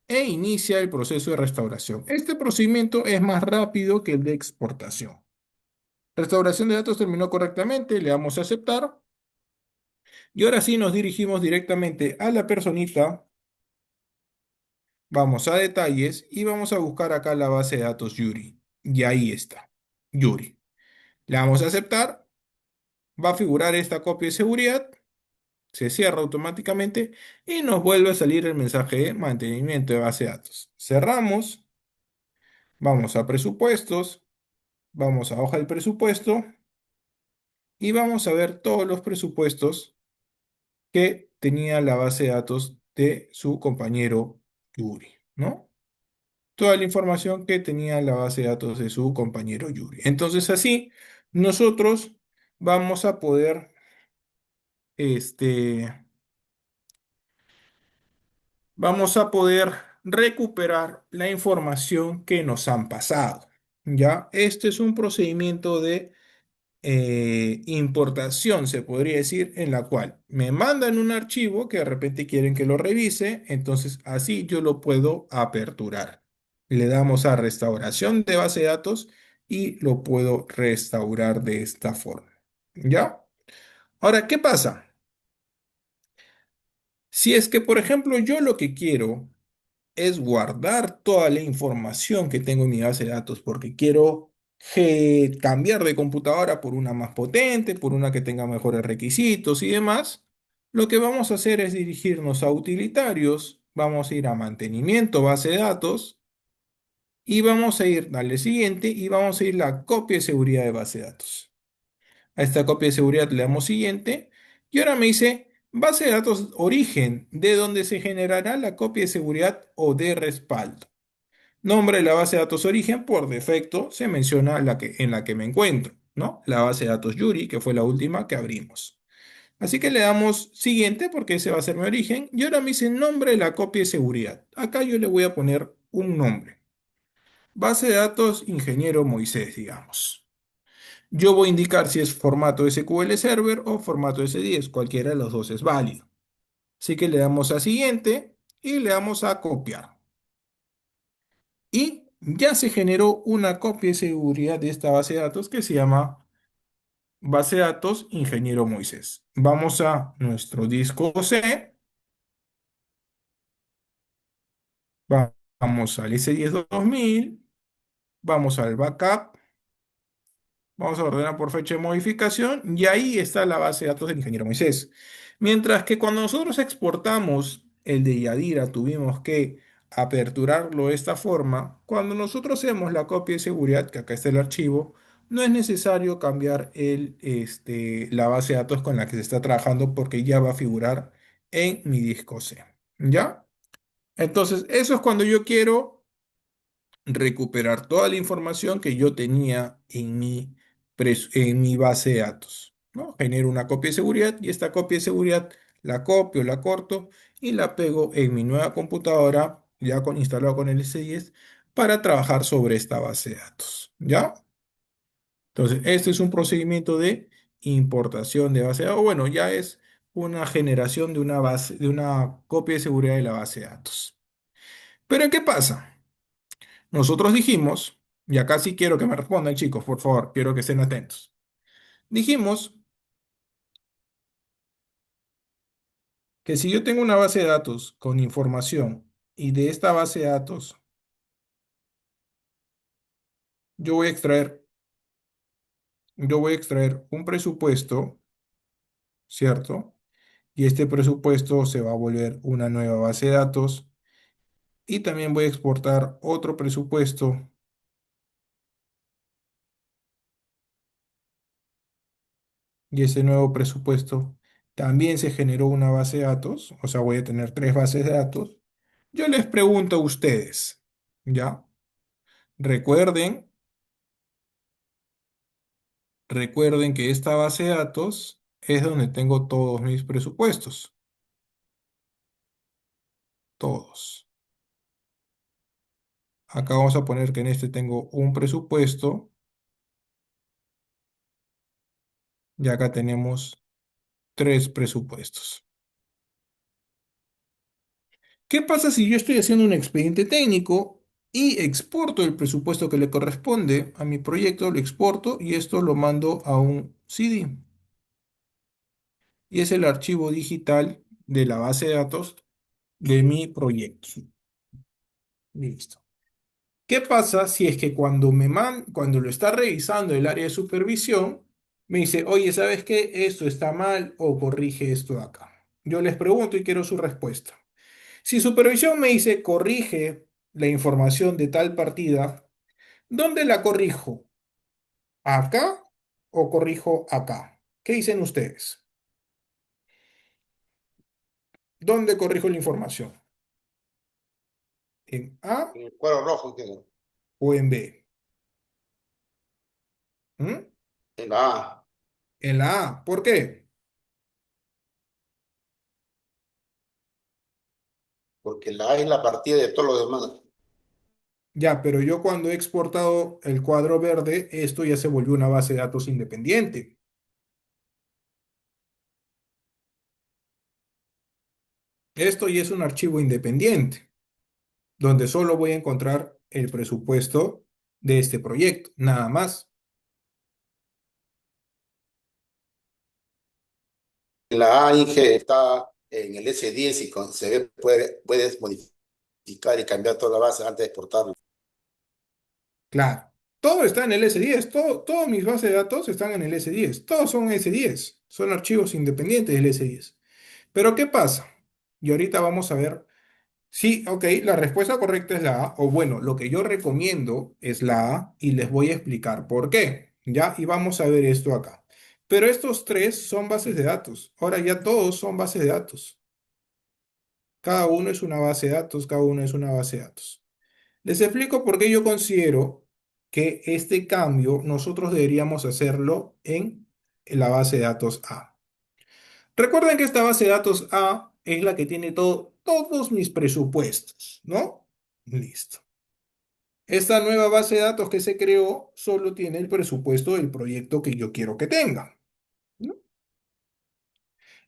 e inicia el proceso de restauración. Este procedimiento es más rápido que el de exportación. Restauración de datos terminó correctamente, le damos a aceptar y ahora sí nos dirigimos directamente a la personita, vamos a detalles y vamos a buscar acá la base de datos Yuri. Y ahí está, Yuri. Le damos a aceptar, va a figurar esta copia de seguridad, se cierra automáticamente y nos vuelve a salir el mensaje de mantenimiento de base de datos. Cerramos, vamos a presupuestos, vamos a hoja del presupuesto y vamos a ver todos los presupuestos que tenía la base de datos de su compañero Yuri, ¿no? Toda la información que tenía la base de datos de su compañero Yuri. Entonces así nosotros vamos a poder, este, vamos a poder recuperar la información que nos han pasado. ¿Ya? Este es un procedimiento de importación, se podría decir, en la cual me mandan un archivo que de repente quieren que lo revise, entonces así yo lo puedo aperturar. Le damos a restauración de base de datos y lo puedo restaurar de esta forma. ¿Ya? Ahora, ¿qué pasa? Si es que, por ejemplo, yo lo que quiero es guardar toda la información que tengo en mi base de datos porque quiero cambiar de computadora por una más potente, por una que tenga mejores requisitos y demás. Lo que vamos a hacer es dirigirnos a utilitarios, vamos a ir a mantenimiento base de datos y vamos a ir, darle siguiente y vamos a ir a la copia de seguridad de base de datos. A esta copia de seguridad le damos siguiente y ahora me dice base de datos origen, de donde se generará la copia de seguridad o de respaldo. Nombre de la base de datos origen, por defecto se menciona en la que me encuentro, ¿no? La base de datos Yuri, que fue la última que abrimos. Así que le damos siguiente porque ese va a ser mi origen. Y ahora me dice nombre de la copia de seguridad. Acá yo le voy a poner un nombre. Base de datos ingeniero Moisés, digamos. Yo voy a indicar si es formato SQL Server o formato S10. Cualquiera de los dos es válido. Así que le damos a siguiente y le damos a copiar. Y ya se generó una copia de seguridad de esta base de datos que se llama base de datos Ingeniero Moisés. Vamos a nuestro disco C, vamos al S10 2000, vamos al backup, vamos a ordenar por fecha de modificación y ahí está la base de datos del Ingeniero Moisés. Mientras que cuando nosotros exportamos el de Yadira tuvimos que aperturarlo de esta forma. Cuando nosotros hacemos la copia de seguridad, que acá está el archivo, no es necesario cambiar la base de datos con la que se está trabajando porque ya va a figurar en mi disco C. ¿Ya? Entonces, eso es cuando yo quiero recuperar toda la información que yo tenía en mi base de datos, ¿no? Genero una copia de seguridad y esta copia de seguridad la copio, la corto y la pego en mi nueva computadora, ya instalado con el S10, para trabajar sobre esta base de datos, ¿ya? Entonces, este es un procedimiento de importación de base de datos. Bueno, ya es una generación de una base, de una copia de seguridad de la base de datos. Pero ¿qué pasa? Nosotros dijimos, y acá sí quiero que me respondan, chicos, por favor, quiero que estén atentos. Dijimos que si yo tengo una base de datos con información y de esta base de datos yo voy a extraer, yo voy a extraer un presupuesto, ¿cierto? Y este presupuesto se va a volver una nueva base de datos y también voy a exportar otro presupuesto y ese nuevo presupuesto también se generó una base de datos, o sea, voy a tener tres bases de datos. Yo les pregunto a ustedes, ¿ya? Recuerden, recuerden que esta base de datos es donde tengo todos mis presupuestos, todos. Acá vamos a poner que en este tengo un presupuesto y acá tenemos tres presupuestos. ¿Qué pasa si yo estoy haciendo un expediente técnico y exporto el presupuesto que le corresponde a mi proyecto, lo exporto y esto lo mando a un CD? Y es el archivo digital de la base de datos de mi proyecto. Listo. ¿Qué pasa si es que cuando lo está revisando el área de supervisión, me dice, oye, ¿sabes qué? Esto está mal o corrige esto de acá? Yo les pregunto y quiero su respuesta. Si supervisión me dice, corrige la información de tal partida, ¿dónde la corrijo? ¿Acá o corrijo acá? ¿Qué dicen ustedes? ¿Dónde corrijo la información? ¿En A En el cuadro rojo queda. o en B? ¿Mm? En la A, En la A. ¿Por qué? porque la A es la partida de todo lo demás. Ya, pero yo cuando he exportado el cuadro verde, esto ya se volvió una base de datos independiente. Esto ya es un archivo independiente, donde solo voy a encontrar el presupuesto de este proyecto, nada más. La AIG está en el S10 y se ve, puedes modificar y cambiar toda la base antes de exportarlo. Claro, todo está en el S10, todas mis bases de datos están en el S10, todos son S10, son archivos independientes del S10. Pero ¿qué pasa? Y ahorita vamos a ver, sí, ok, la respuesta correcta es la A, o bueno, lo que yo recomiendo es la A y les voy a explicar por qué, ¿ya? Y vamos a ver esto acá. Pero estos tres son bases de datos, ahora ya todos son bases de datos, cada uno es una base de datos, cada uno es una base de datos. Les explico por qué yo considero que este cambio nosotros deberíamos hacerlo en la base de datos A. Recuerden que esta base de datos A es la que tiene todos mis presupuestos, ¿no? Listo. Esta nueva base de datos que se creó solo tiene el presupuesto del proyecto que yo quiero que tenga, ¿no?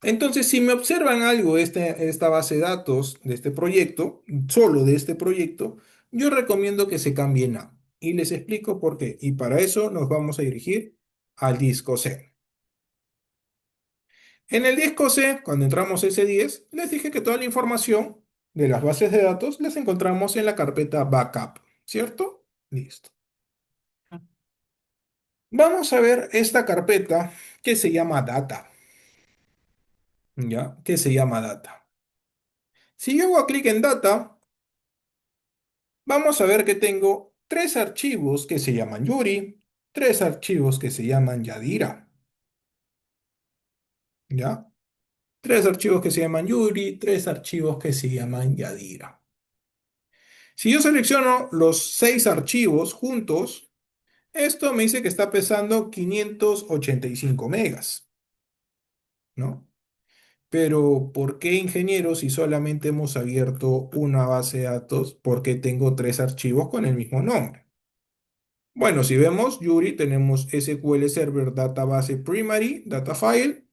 Entonces, si me observan algo de esta base de datos, de este proyecto, solo de este proyecto, yo recomiendo que se cambien a. Y les explico por qué. Y para eso nos vamos a dirigir al disco C. En el disco C, cuando entramos a S10, les dije que toda la información de las bases de datos las encontramos en la carpeta backup, ¿cierto? Listo. Vamos a ver esta carpeta que se llama data, ¿ya? Que se llama data. Si yo hago clic en data, vamos a ver que tengo tres archivos que se llaman Yuri, tres archivos que se llaman Yadira, ¿ya? Tres archivos que se llaman Yuri, tres archivos que se llaman Yadira. Si yo selecciono los seis archivos juntos, esto me dice que está pesando 585 megas, ¿no? Pero ¿por qué, ingeniero, si solamente hemos abierto una base de datos? ¿Por qué tengo tres archivos con el mismo nombre? Bueno, si vemos, Yuri, tenemos SQL Server Database Primary Data File,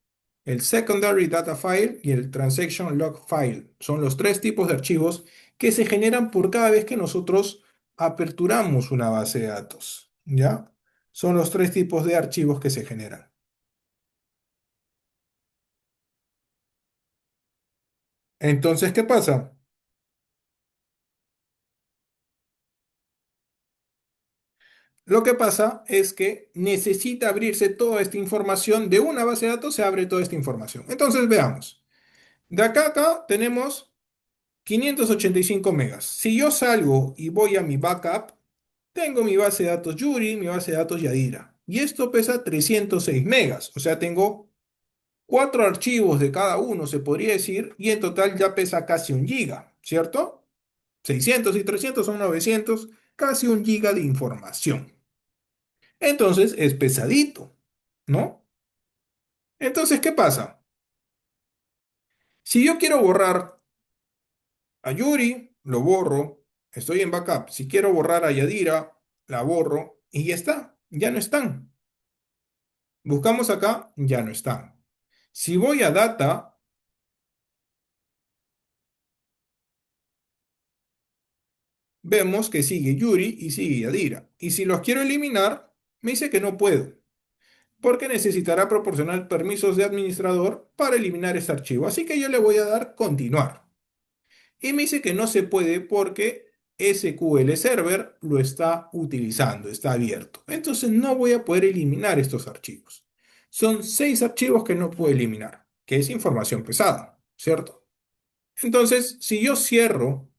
el Secondary Data File y el Transaction Log File. Son los tres tipos de archivos que se generan por cada vez que nosotros aperturamos una base de datos. ¿Ya? Son los tres tipos de archivos que se generan. Entonces, ¿qué pasa? Lo que pasa es que necesita abrirse toda esta información de una base de datos, se abre toda esta información. Entonces, veamos. De acá a acá tenemos 585 megas. Si yo salgo y voy a mi backup, tengo mi base de datos Yuri, mi base de datos Yadira. Y esto pesa 306 megas. O sea, tengo cuatro archivos de cada uno, se podría decir, y en total ya pesa casi un giga, ¿cierto? 600 y 300 son 900, casi un giga de información. Entonces es pesadito, ¿no? Entonces, ¿qué pasa? Si yo quiero borrar a Yuri, lo borro, estoy en backup. Si quiero borrar a Yadira, la borro y ya está, ya no están. Buscamos acá, ya no están. Si voy a data, vemos que sigue Yuri y sigue Yadira. Y si los quiero eliminar, me dice que no puedo, porque necesitará proporcionar permisos de administrador para eliminar este archivo. Así que yo le voy a dar continuar. Y me dice que no se puede porque SQL Server lo está utilizando, está abierto. Entonces no voy a poder eliminar estos archivos. Son seis archivos que no puedo eliminar, que es información pesada, ¿cierto? Entonces, si yo cierro,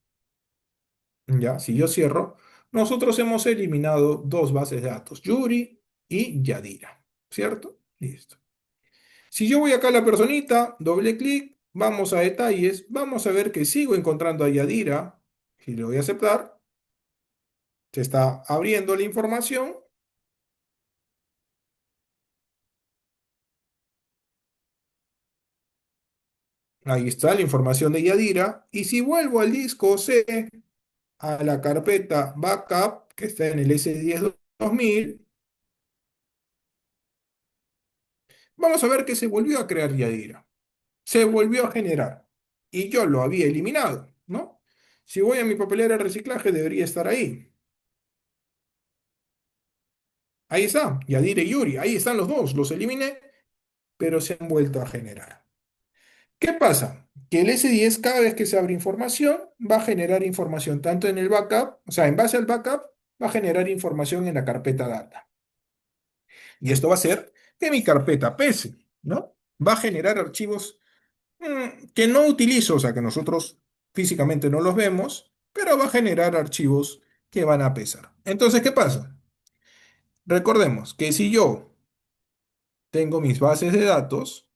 ya, si yo cierro, nosotros hemos eliminado dos bases de datos, Yuri y Yadira, ¿cierto? Listo. Si yo voy acá a la personita, doble clic, vamos a detalles, vamos a ver que sigo encontrando a Yadira. Si le voy a aceptar, se está abriendo la información. Ahí está la información de Yadira. Y si vuelvo al disco C, a la carpeta backup que está en el S10 2000, vamos a ver que se volvió a crear Yadira. Se volvió a generar. Y yo lo había eliminado, ¿no? Si voy a mi papelera de reciclaje, debería estar ahí. Ahí está, Yadira y Yuri. Ahí están los dos. Los eliminé, pero se han vuelto a generar. ¿Qué pasa? Que el S10 cada vez que se abre información va a generar información tanto en el backup, o sea, en base al backup, va a generar información en la carpeta data. Y esto va a hacer que mi carpeta pese, ¿no? Va a generar archivos que no utilizo, o sea, que nosotros físicamente no los vemos, pero va a generar archivos que van a pesar. Entonces, ¿qué pasa? Recordemos que si yo tengo mis bases de datos,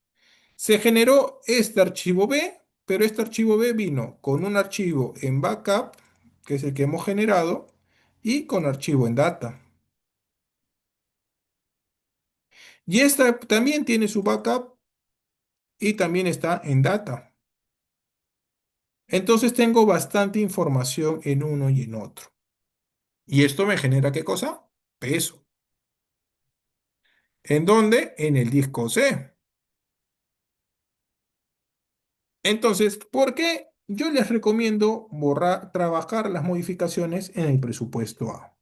se generó este archivo B, pero este archivo B vino con un archivo en backup, que es el que hemos generado, y con archivo en data. Y esta también tiene su backup y también está en data. Entonces tengo bastante información en uno y en otro. ¿Y esto me genera qué cosa? Peso. ¿En dónde? En el disco C. Entonces, ¿por qué yo les recomiendo borrar, trabajar las modificaciones en el presupuesto A?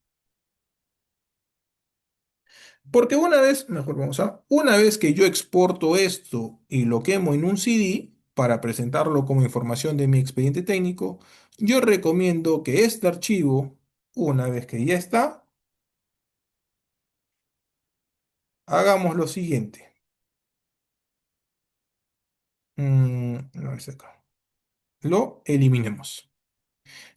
Porque una vez que yo exporto esto y lo quemo en un CD para presentarlo como información de mi expediente técnico, yo recomiendo que este archivo, una vez que ya está, hagamos lo siguiente. A ver si acá. Lo eliminemos.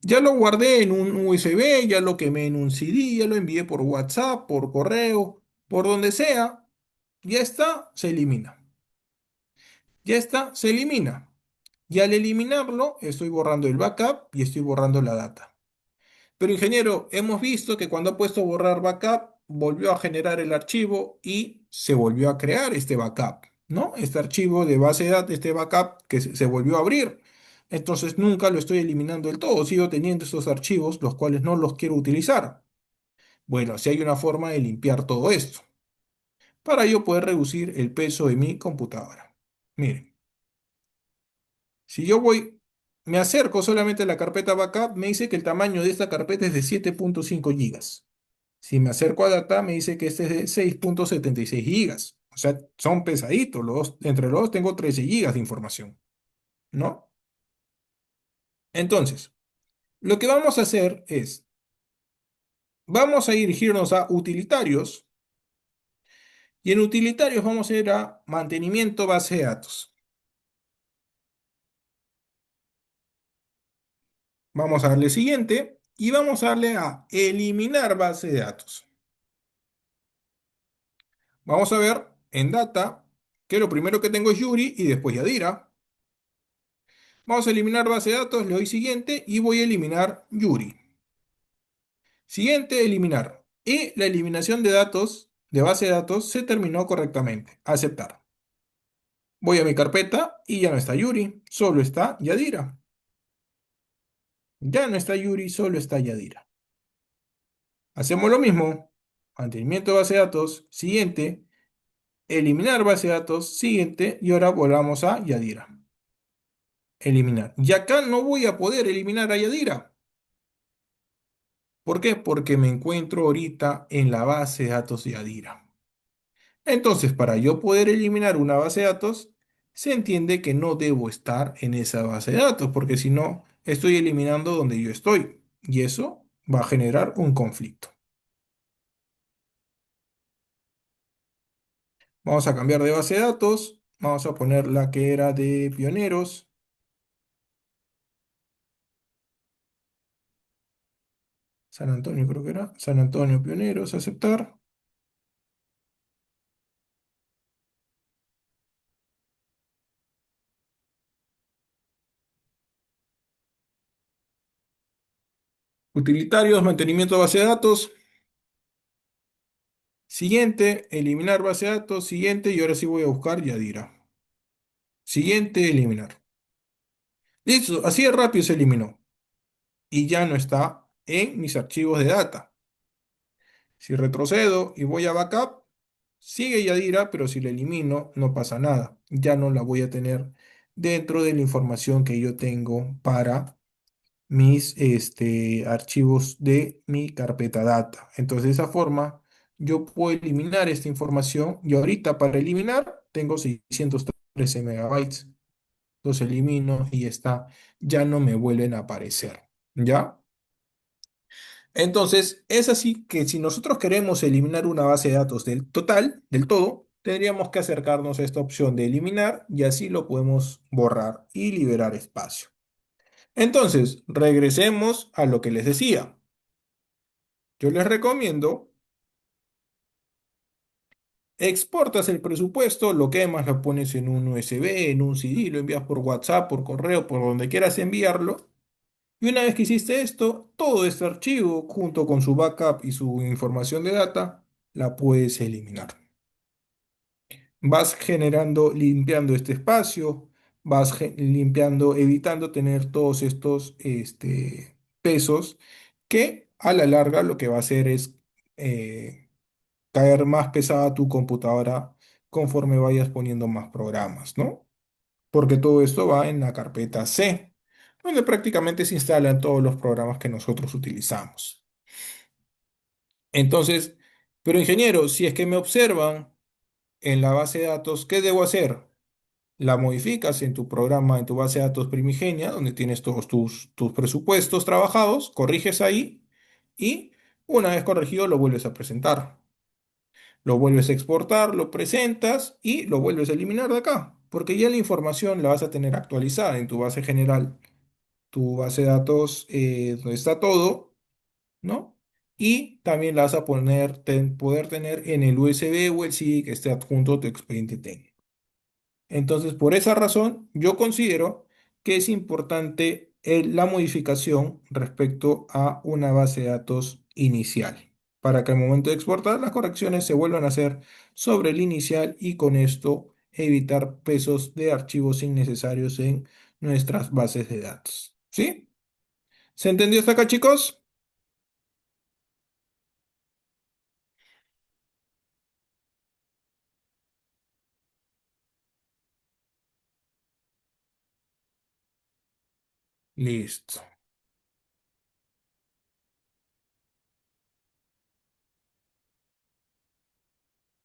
Ya lo guardé en un USB, ya lo quemé en un CD, ya lo envié por WhatsApp, por correo, por donde sea. Ya está, se elimina. Ya está, se elimina. Y al eliminarlo, estoy borrando el backup y estoy borrando la data. Pero ingeniero, hemos visto que cuando ha puesto borrar backup, volvió a generar el archivo y se volvió a crear este backup, ¿no? Este archivo de base de datos, este backup que se volvió a abrir. Entonces nunca lo estoy eliminando del todo, sigo teniendo estos archivos, los cuales no los quiero utilizar. Bueno, si hay una forma de limpiar todo esto, para yo poder reducir el peso de mi computadora. Miren. Si yo voy, me acerco solamente a la carpeta backup, me dice que el tamaño de esta carpeta es de 7.5 gigas. Si me acerco a data, me dice que este es de 6.76 gigas. O sea, son pesaditos. Entre los dos tengo 13 gigas de información, ¿no? Entonces, lo que vamos a hacer es, vamos a dirigirnos a utilitarios y en utilitarios vamos a ir a mantenimiento base de datos. Vamos a darle siguiente y vamos a darle a eliminar base de datos. Vamos a ver en data que lo primero que tengo es Yuri y después Yadira. Vamos a eliminar base de datos, le doy siguiente y voy a eliminar Yuri. Siguiente, eliminar. Y la eliminación de datos, de base de datos, se terminó correctamente. Aceptar. Voy a mi carpeta y ya no está Yuri, solo está Yadira. Ya no está Yuri, solo está Yadira. Hacemos lo mismo. Mantenimiento de base de datos, siguiente. Eliminar base de datos, siguiente. Y ahora volvamos a Yadira. Eliminar. Y acá no voy a poder eliminar a Yadira. ¿Por qué? Porque me encuentro ahorita en la base de datos de Yadira. Entonces, para yo poder eliminar una base de datos, se entiende que no debo estar en esa base de datos, porque si no, estoy eliminando donde yo estoy. Y eso va a generar un conflicto. Vamos a cambiar de base de datos. Vamos a poner la que era de pioneros. San Antonio creo que era. San Antonio Pioneros, aceptar. Utilitarios, mantenimiento de base de datos. Siguiente, eliminar base de datos. Siguiente, y ahora sí voy a buscar Yadira. Siguiente, eliminar. Listo, así de rápido se eliminó. y ya no está en mis archivos de data. Si retrocedo y voy a backup, sigue Yadira, pero si la elimino, no pasa nada. Ya no la voy a tener dentro de la información que yo tengo para mis archivos de mi carpeta data. Entonces, de esa forma, yo puedo eliminar esta información y ahorita para eliminar tengo 613 megabytes. Los elimino y ya está. Ya no me vuelven a aparecer. ¿Ya? Entonces, es así que si nosotros queremos eliminar una base de datos del total, del todo, tendríamos que acercarnos a esta opción de eliminar y así lo podemos borrar y liberar espacio. Entonces, regresemos a lo que les decía. Yo les recomiendo, exportas el presupuesto, lo quemas, lo pones en un USB, en un CD, lo envías por WhatsApp, por correo, por donde quieras enviarlo. Y una vez que hiciste esto, todo este archivo, junto con su backup y su información de data, la puedes eliminar. Vas generando, limpiando este espacio, limpiando, evitando tener todos estos pesos que a la larga lo que va a hacer es caer más pesada tu computadora conforme vayas poniendo más programas, ¿no? Porque todo esto va en la carpeta C, donde prácticamente se instalan todos los programas que nosotros utilizamos. Entonces, pero ingeniero, si es que me observan en la base de datos, ¿qué debo hacer? La modificas en tu programa, en tu base de datos primigenia, donde tienes todos tus presupuestos trabajados, corriges ahí y una vez corregido lo vuelves a presentar. Lo vuelves a exportar, lo presentas y lo vuelves a eliminar de acá, porque ya la información la vas a tener actualizada en tu base general, tu base de datos donde está todo, ¿no? Y también la vas a poder tener en el USB o el CD que esté adjunto a tu expediente técnico. Entonces, por esa razón, yo considero que es importante la modificación respecto a una base de datos inicial, para que al momento de exportar las correcciones se vuelvan a hacer sobre el inicial y con esto evitar pesos de archivos innecesarios en nuestras bases de datos. ¿Sí? ¿Se entendió hasta acá, chicos? Listo.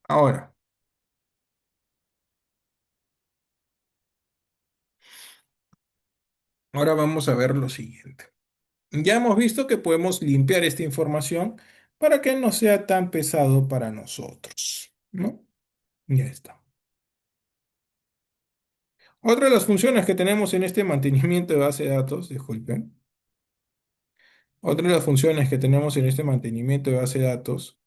Ahora, ahora vamos a ver lo siguiente. Ya hemos visto que podemos limpiar esta información para que no sea tan pesado para nosotros, ¿no? Ya está. Otra de las funciones que tenemos en este mantenimiento de base de datos, disculpen, otra de las funciones que tenemos en este mantenimiento de base de datos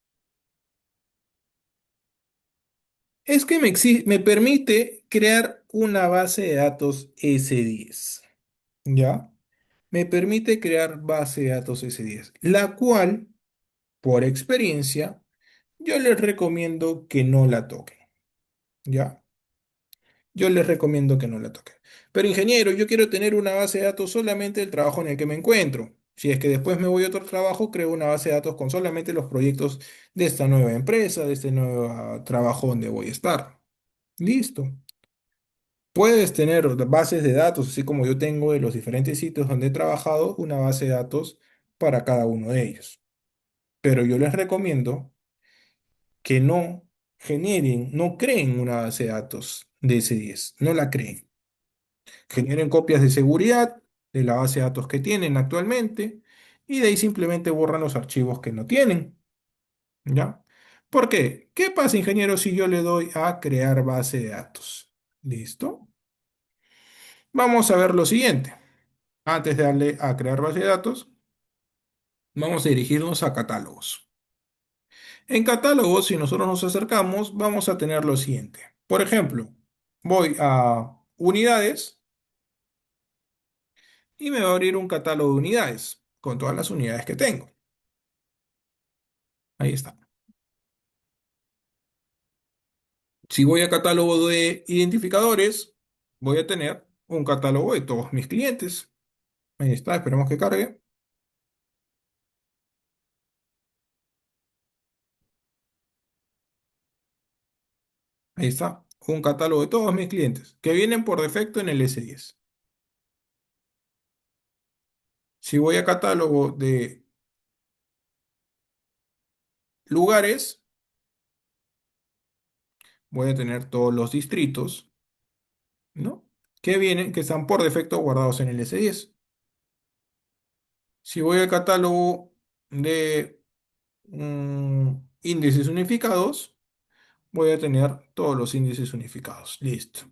es que me permite crear una base de datos S10, ¿ya? Me permite crear base de datos S10, la cual, por experiencia, yo les recomiendo que no la toquen, ¿ya? Yo les recomiendo que no la toquen. Pero ingeniero, yo quiero tener una base de datos solamente del trabajo en el que me encuentro. Si es que después me voy a otro trabajo, creo una base de datos con solamente los proyectos de esta nueva empresa, de este nuevo trabajo donde voy a estar. Listo. Puedes tener bases de datos, así como yo tengo de los diferentes sitios donde he trabajado, una base de datos para cada uno de ellos. Pero yo les recomiendo que no generen, no creen una base de datos de S10, no la creen. Generen copias de seguridad de la base de datos que tienen actualmente y de ahí simplemente borran los archivos que no tienen, ¿ya? ¿Por qué? ¿Qué pasa, ingeniero, si yo le doy a crear base de datos? ¿Listo? Vamos a ver lo siguiente. Antes de darle a crear base de datos, vamos a dirigirnos a catálogos. En catálogos, si nosotros nos acercamos, vamos a tener lo siguiente. Por ejemplo, voy a unidades y me va a abrir un catálogo de unidades con todas las unidades que tengo. Ahí está. Si voy a catálogo de identificadores, voy a tener un catálogo de todos mis clientes. Ahí está, esperemos que cargue. Ahí está, un catálogo de todos mis clientes que vienen por defecto en el S10. Si voy a catálogo de lugares, voy a tener todos los distritos, ¿no? Que vienen, que están por defecto guardados en el S10. Si voy al catálogo de índices unificados, voy a tener todos los índices unificados. Listo.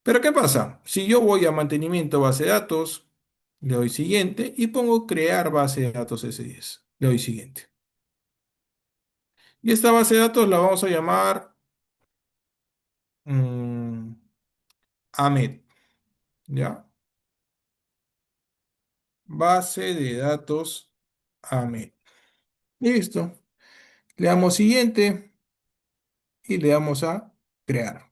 Pero ¿qué pasa? Si yo voy a mantenimiento base de datos, le doy siguiente y pongo crear base de datos S10. Le doy siguiente. Y esta base de datos la vamos a llamar mm, AMET, ¿ya? Base de datos AMET. Listo. Le damos siguiente y le damos a crear.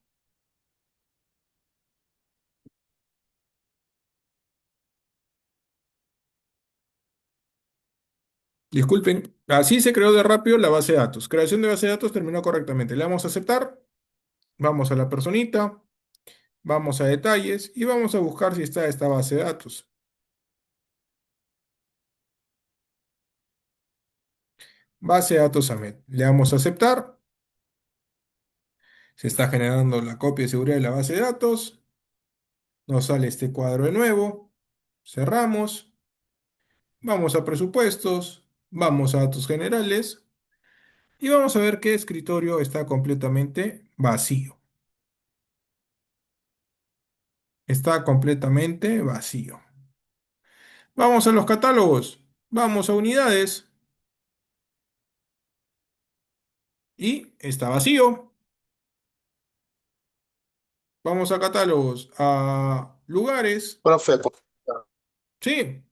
Disculpen, así se creó de rápido la base de datos. Creación de base de datos terminó correctamente. Le damos a aceptar, vamos a la personita, vamos a detalles y vamos a buscar si está esta base de datos. Base de datos AMET. Le damos a aceptar, se está generando la copia de seguridad de la base de datos, nos sale este cuadro de nuevo, cerramos, vamos a presupuestos, vamos a datos generales y vamos a ver que escritorio está completamente vacío. Está completamente vacío. Vamos a los catálogos, vamos a unidades y está vacío. Vamos a catálogos, a lugares, Profe, sí,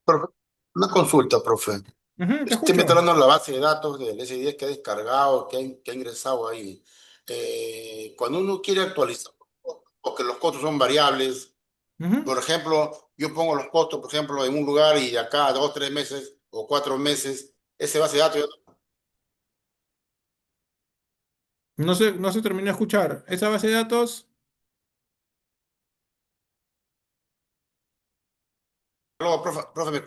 profe, una consulta, profe. ujú, te Me está escucho. dando la base de datos del S10 que ha descargado, que ha ingresado ahí. Cuando uno quiere actualizar, porque los costos son variables, Ujú. por ejemplo, yo pongo los costos, por ejemplo, en un lugar y de acá a 2, 3 meses o 4 meses, ese base de datos, No se terminó de escuchar. Esa base de datos, luego, profe, ¿me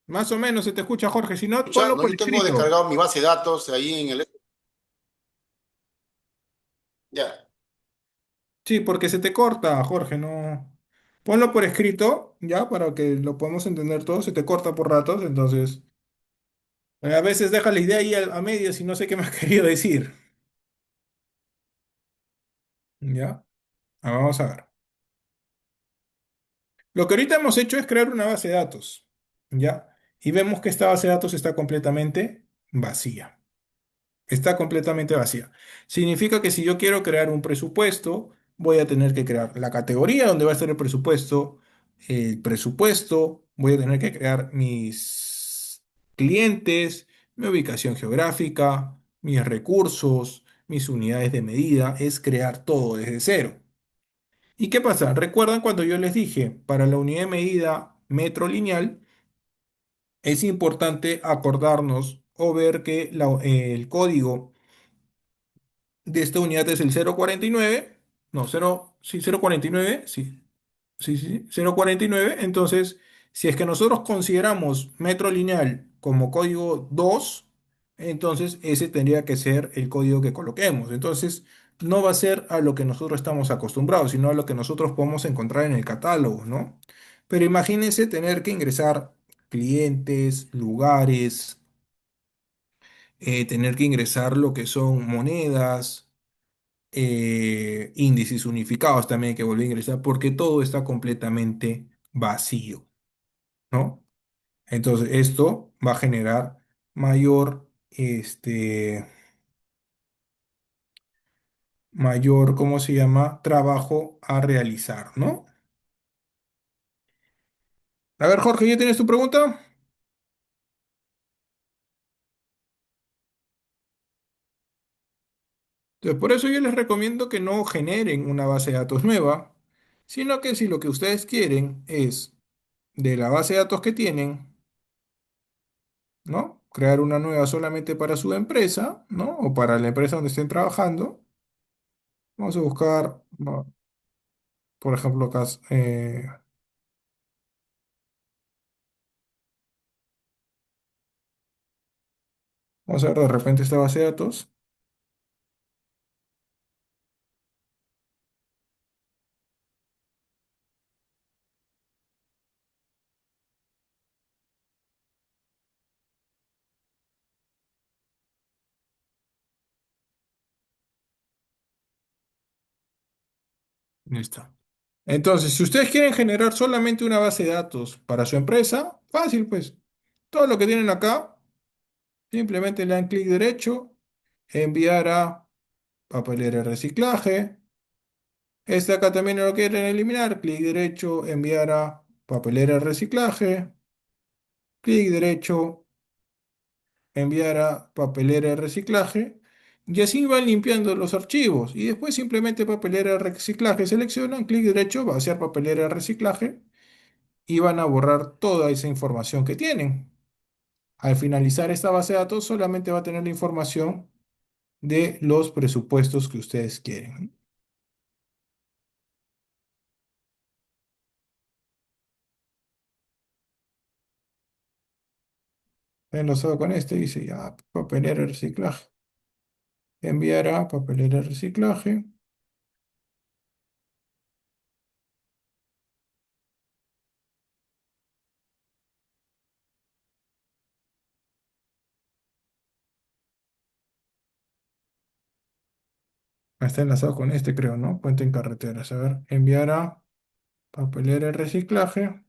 más o menos se te escucha, Jorge. Si no, escucha? ponlo No, por yo tengo escrito. descargado mi base de datos ahí en el... Ya. Sí, porque se te corta, Jorge, no. Ponlo por escrito, ya, para que lo podamos entender todos. Se te corta por ratos, entonces. A veces deja la idea ahí a medias y no sé qué me has querido decir. Ya, vamos a ver. Lo que ahorita hemos hecho es crear una base de datos, ¿ya? Y vemos que esta base de datos está completamente vacía. Está completamente vacía. Significa que si yo quiero crear un presupuesto, voy a tener que crear la categoría donde va a estar el presupuesto, voy a tener que crear mis clientes, mi ubicación geográfica, mis recursos, mis unidades de medida, es crear todo desde cero. ¿Y qué pasa? ¿Recuerdan cuando yo les dije, para la unidad de medida metro lineal, es importante acordarnos o ver que el código de esta unidad es el 049, no, 0, sí, 049, sí, sí, sí, 049. Entonces, si es que nosotros consideramos metro lineal como código 2, entonces ese tendría que ser el código que coloquemos. Entonces, no va a ser a lo que nosotros estamos acostumbrados, sino a lo que nosotros podemos encontrar en el catálogo, ¿no? Pero imagínense tener que ingresar clientes, lugares, tener que ingresar lo que son monedas, índices unificados también que volví a ingresar, porque todo está completamente vacío, ¿no? Entonces, esto va a generar mayor, mayor, ¿cómo se llama? Trabajo a realizar, ¿no? A ver, Jorge, ¿ya tienes tu pregunta? Entonces, por eso yo les recomiendo que no generen una base de datos nueva, sino que si lo que ustedes quieren es de la base de datos que tienen, ¿no? crear una nueva solamente para su empresa, ¿no? O para la empresa donde estén trabajando. Vamos a buscar, por ejemplo, acá, vamos a ver de repente esta base de datos. Listo. Entonces, si ustedes quieren generar solamente una base de datos para su empresa, fácil, pues. Todo lo que tienen acá, simplemente le dan clic derecho, enviar a papelera de reciclaje. Este acá también lo quieren eliminar, clic derecho, enviar a papelera de reciclaje, clic derecho, enviar a papelera de reciclaje. Y así van limpiando los archivos. Y después simplemente papelera de reciclaje seleccionan, clic derecho, vaciar papelera de reciclaje y van a borrar toda esa información que tienen. Al finalizar esta base de datos, solamente va a tener la información de los presupuestos que ustedes quieren. Enlazado con este, dice ya, papelera de reciclaje. Enviar a papelera de reciclaje. Está enlazado con este, creo, ¿no? Puente en carreteras. A ver, enviar a papelera de reciclaje.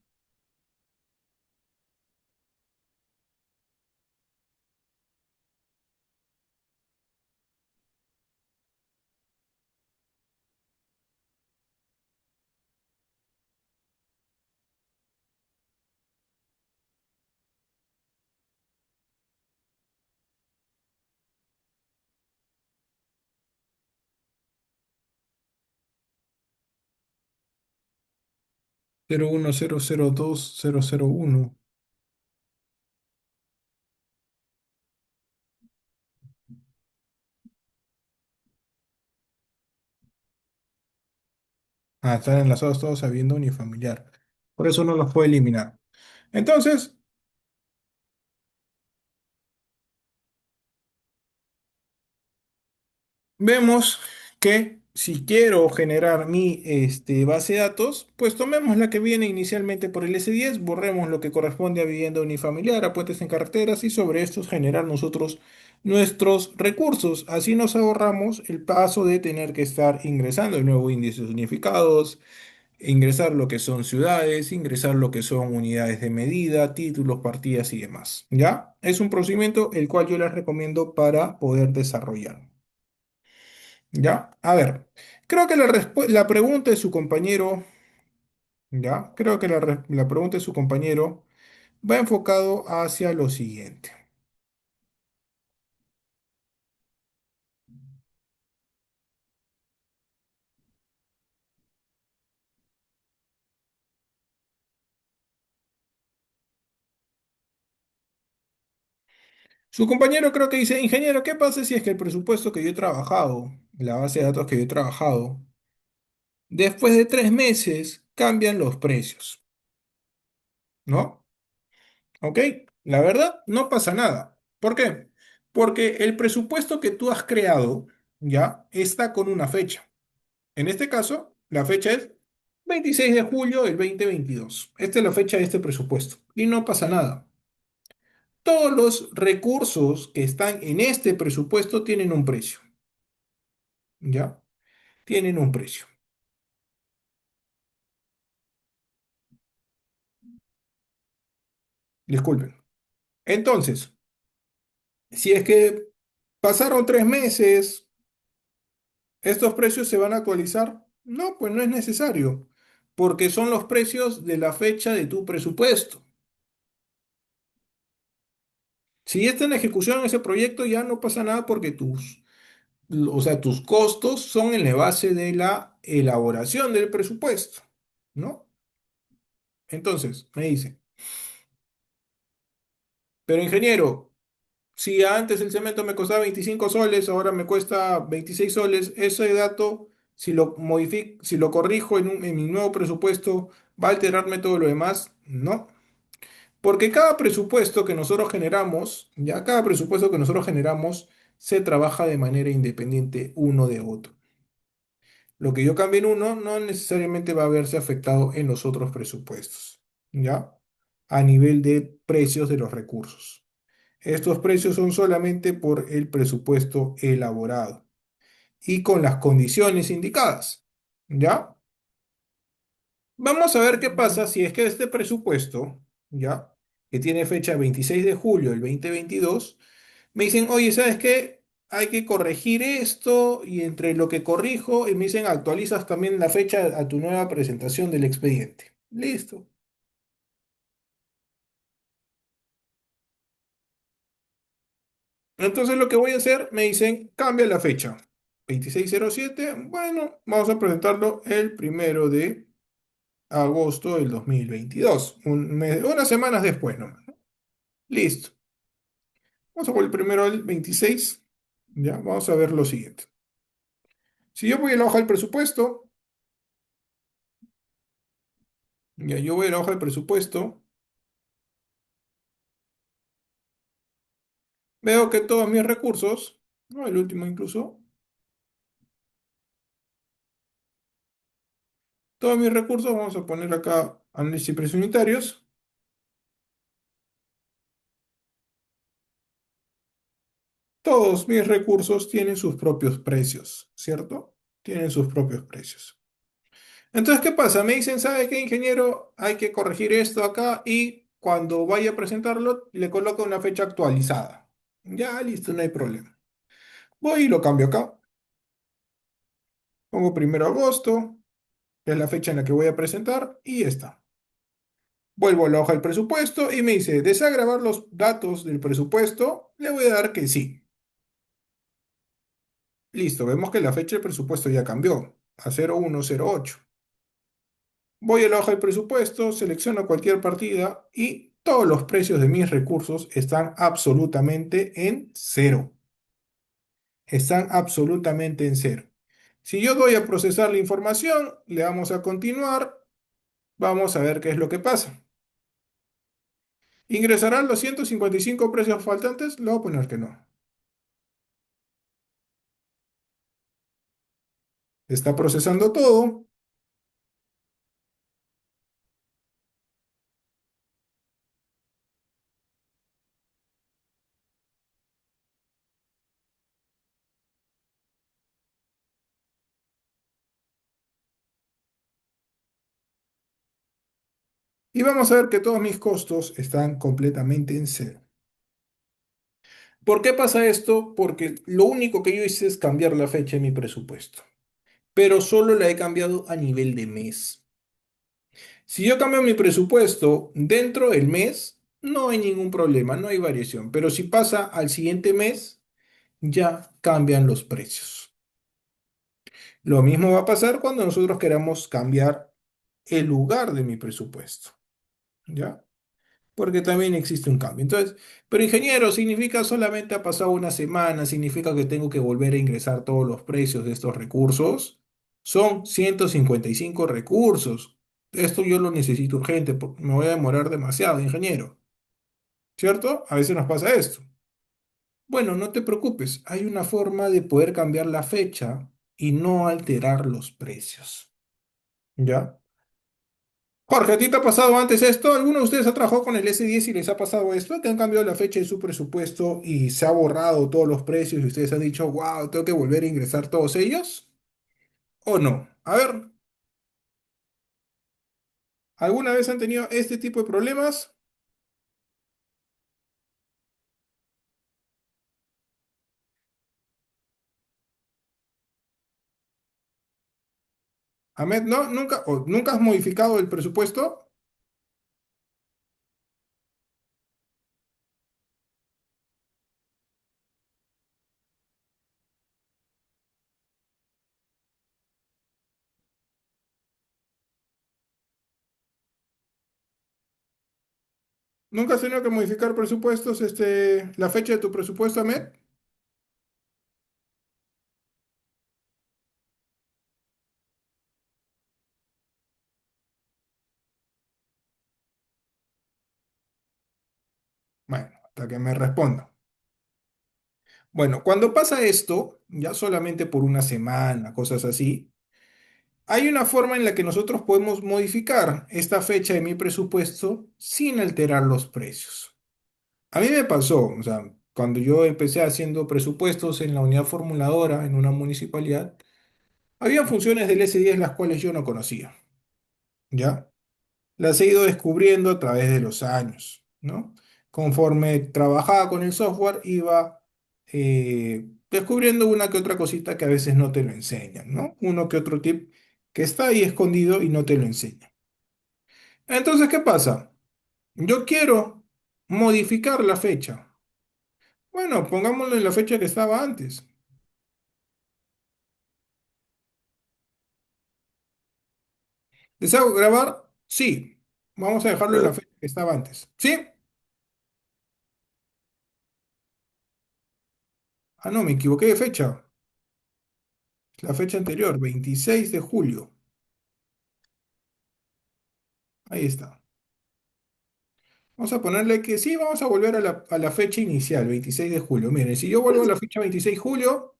01002 001. Ah, están enlazados todos habiendo unifamiliar. Por eso no los puede eliminar. Entonces, vemos que si quiero generar mi base de datos, pues tomemos la que viene inicialmente por el S10, borremos lo que corresponde a vivienda unifamiliar, a puentes en carreteras y sobre estos generar nosotros nuestros recursos. Así nos ahorramos el paso de tener que estar ingresando el nuevo índice de unificados, ingresar lo que son ciudades, ingresar lo que son unidades de medida, títulos, partidas y demás. ¿Ya? Es un procedimiento el cual yo les recomiendo para poder desarrollar. ¿Ya? A ver, creo que la pregunta de su compañero, ¿ya? Creo que la pregunta de su compañero va enfocado hacia lo siguiente. Su compañero creo que dice, ingeniero, ¿qué pasa si es que el presupuesto que yo he trabajado, la base de datos que yo he trabajado, después de 3 meses cambian los precios? ¿No? ¿Ok? La verdad, no pasa nada. ¿Por qué? Porque el presupuesto que tú has creado, ¿ya? Está con una fecha. En este caso, la fecha es 26 de julio del 2022. Esta es la fecha de este presupuesto. Y no pasa nada. Todos los recursos que están en este presupuesto tienen un precio. ¿Ya? Tienen un precio. Disculpen. Entonces, si es que pasaron 3 meses, ¿estos precios se van a actualizar? No, pues no es necesario, porque son los precios de la fecha de tu presupuesto. Si está en ejecución ese proyecto, ya no pasa nada porque o sea, tus costos son en la base de la elaboración del presupuesto, ¿no? Entonces, me dice, pero ingeniero, Si antes el cemento me costaba 25 soles, ahora me cuesta 26 soles, ese dato, si lo modifico, si lo corrijo en mi nuevo presupuesto, ¿va a alterarme todo lo demás? No. Porque cada presupuesto que nosotros generamos, ya cada presupuesto que nosotros generamos, se trabaja de manera independiente uno de otro. Lo que yo cambie en uno no necesariamente va a verse afectado en los otros presupuestos, ¿ya? A nivel de precios de los recursos. Estos precios son solamente por el presupuesto elaborado y con las condiciones indicadas, ¿ya? Vamos a ver qué pasa si es que este presupuesto, ¿ya? Que tiene fecha 26 de julio del 2022, me dicen, oye, ¿sabes qué? Hay que corregir esto y entre lo que corrijo, y me dicen, actualizas también la fecha a tu nueva presentación del expediente. Listo. Entonces lo que voy a hacer, me dicen, cambia la fecha. 2607, bueno, vamos a presentarlo el 1 de agosto del 2022, unas semanas después, ¿no? Listo. Vamos a por el primero al 26. Ya, vamos a ver lo siguiente. Si yo voy a la hoja del presupuesto, ya yo voy a la hoja del presupuesto, veo que todos mis recursos, no, el último incluso, todos mis recursos, vamos a poner acá análisis de precios unitarios, todos mis recursos tienen sus propios precios, ¿cierto? Tienen sus propios precios. Entonces, ¿qué pasa? Me dicen, ¿sabe qué, ingeniero? Hay que corregir esto acá y cuando vaya a presentarlo, le coloco una fecha actualizada. Ya, listo, no hay problema. Voy y lo cambio acá. Pongo 1 de agosto, que es la fecha en la que voy a presentar, y ya está. Vuelvo a la hoja del presupuesto y me dice, ¿desea grabar los datos del presupuesto? Le voy a dar que sí. Listo, vemos que la fecha del presupuesto ya cambió a 0108. Voy a la hoja del presupuesto, selecciono cualquier partida y todos los precios de mis recursos están absolutamente en cero. Están absolutamente en cero. Si yo doy a procesar la información, le damos a continuar, vamos a ver qué es lo que pasa. ¿Ingresarán los 155 precios faltantes? Le voy a poner que no. Está procesando todo y vamos a ver que todos mis costos están completamente en cero. ¿Por qué pasa esto? Porque lo único que yo hice es cambiar la fecha de mi presupuesto, pero solo la he cambiado a nivel de mes. Si yo cambio mi presupuesto dentro del mes, no hay ningún problema, no hay variación, pero si pasa al siguiente mes, ya cambian los precios. Lo mismo va a pasar cuando nosotros queramos cambiar el lugar de mi presupuesto, ¿ya? Porque también existe un cambio. Entonces, pero ingeniero, significa solamente ha pasado una semana, significa que tengo que volver a ingresar todos los precios de estos recursos. Son 155 recursos. Esto yo lo necesito urgente, porque me voy a demorar demasiado, ingeniero. ¿Cierto? A veces nos pasa esto. Bueno, no te preocupes, hay una forma de poder cambiar la fecha y no alterar los precios. ¿Ya? Jorge, ¿a ti te ha pasado antes esto? ¿Alguno de ustedes ha trabajado con el S10 y les ha pasado esto? ¿Que han cambiado la fecha de su presupuesto y se ha borrado todos los precios y ustedes han dicho, wow, tengo que volver a ingresar todos ellos? ¿O no? A ver, ¿alguna vez han tenido este tipo de problemas? Ahmed, ¿no? ¿Nunca, o nunca has modificado el presupuesto? ¿Nunca has tenido que modificar presupuestos, la fecha de tu presupuesto, Ahmed? Bueno, hasta que me responda. Bueno, cuando pasa esto, ya solamente por una semana, cosas así, hay una forma en la que nosotros podemos modificar esta fecha de mi presupuesto sin alterar los precios. A mí me pasó, o sea, cuando yo empecé haciendo presupuestos en la unidad formuladora en una municipalidad, había funciones del S10 las cuales yo no conocía, ¿ya? Las he ido descubriendo a través de los años, ¿no? Conforme trabajaba con el software, iba descubriendo una que otra cosita que a veces no te lo enseñan, ¿no? Uno que otro tip que está ahí escondido y no te lo enseñan. Entonces, ¿qué pasa? Yo quiero modificar la fecha. Bueno, pongámoslo en la fecha que estaba antes. ¿Deseo grabar? Sí. Vamos a dejarlo en la fecha que estaba antes. ¿Sí? Ah, no, me equivoqué de fecha. La fecha anterior, 26 de julio. Ahí está. Vamos a ponerle que sí, vamos a volver a la fecha inicial, 26 de julio. Miren, si yo vuelvo a la fecha 26 de julio